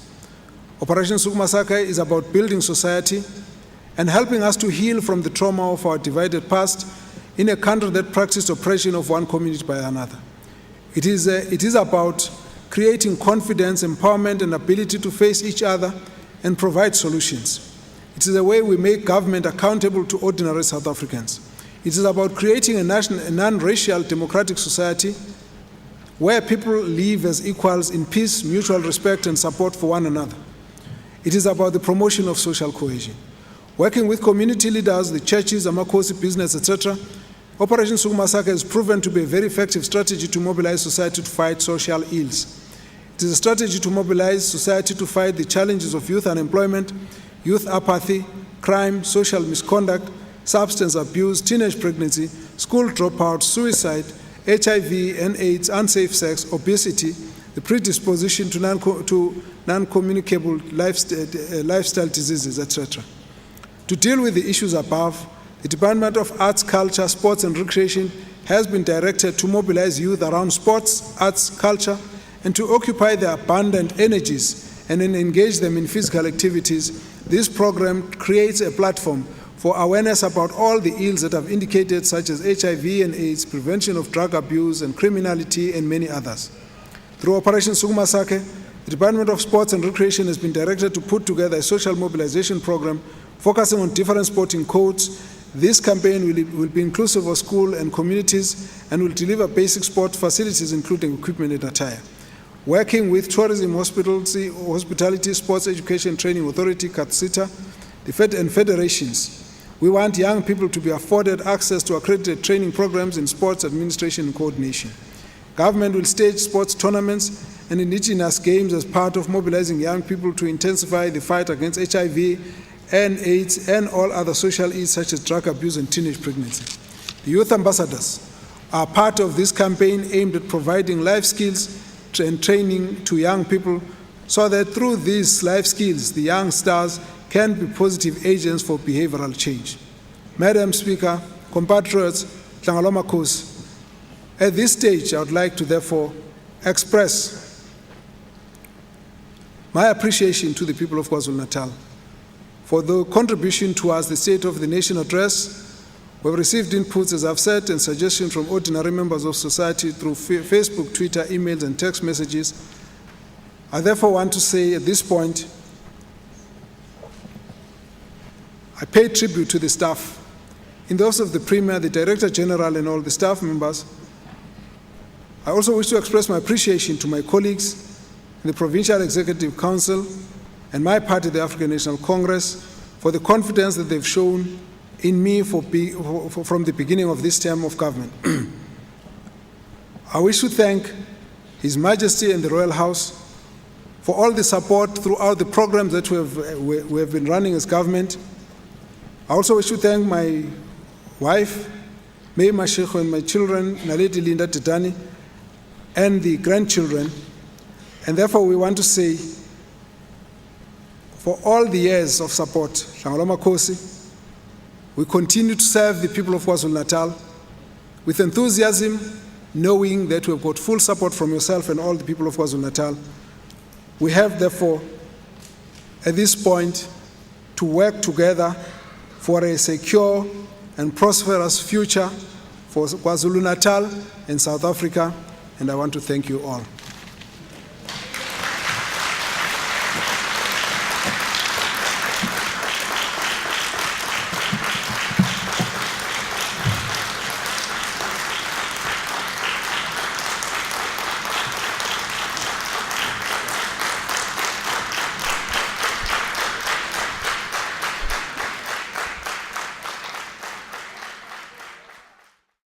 Operation Sukumasake is about building society and helping us to heal from the trauma of our divided past in a country that practiced oppression of one community by another. It is about creating confidence, empowerment, and ability to face each other and provide solutions. It is a way we make government accountable to ordinary South Africans. It is about creating a non-racial democratic society where people live as equals in peace, mutual respect, and support for one another. It is about the promotion of social cohesion. Working with community leaders, the churches, Amakosi, business, etc., Operation Sukumasake has proven to be a very effective strategy to mobilize society to fight social ills. It is a strategy to mobilize society to fight the challenges of youth unemployment, youth apathy, crime, social misconduct, substance abuse, teenage pregnancy, school dropouts, suicide, HIV and AIDS, unsafe sex, obesity, the predisposition to non-communicable lifestyle diseases, etc. To deal with the issues above, the Department of Arts, Culture, Sports and Recreation has been directed to mobilize youth around sports, arts, culture, and to occupy their abundant energies and then engage them in physical activities. This program creates a platform for awareness about all the ills that I've indicated, such as HIV and AIDS, prevention of drug abuse and criminality, and many others. Through Operation Sukumasake, the Department of Sports and Recreation has been directed to put together a social mobilization program focusing on different sporting codes. This campaign will be inclusive of school and communities and will deliver basic sport facilities, including equipment and attire. working with Tourism Hospitality Sports Education Training Authority, KwaZulu-Natal, and federations. We want young people to be afforded access to accredited training programs in sports administration and coordination. Government will stage sports tournaments and indigenous games as part of mobilizing young people to intensify the fight against HIV and AIDS and all other social ills such as drug abuse and teenage pregnancy. The youth ambassadors are part of this campaign aimed at providing life skills and training to young people so that through these life skills, the young stars can be positive agents for behavioral change. Madam Speaker, compatriots, Hlangalo Makhosi, at this stage, I would like to therefore express my appreciation to the people of KwaZulu-Natal for the contribution towards the State of the Nation address. We have received inputs, as I've said, and suggestions from ordinary members of society through Facebook, Twitter, emails, and text messages. I therefore want to say at this point, I pay tribute to the staff, in those of the Premier, the Director General, and all the staff members. I also wish to express my appreciation to my colleagues in the Provincial Executive Council and my party, the African National Congress, for the confidence that they've shown in me from the beginning of this term of government. I wish to thank His Majesty and the Royal House for all the support throughout the programs that we have been running as government. I also wish to thank my wife, May Mashiko, and my children, Naledi Linda Titani, and the grandchildren. And therefore we want to say, for all the years of support, Hlangalo Makhosi, we continue to serve the people of KwaZulu-Natal with enthusiasm, knowing that we've got full support from yourself and all the people of KwaZulu-Natal. We have therefore, at this point, to work together for a secure and prosperous future for KwaZulu-Natal and South Africa, and I want to thank you all.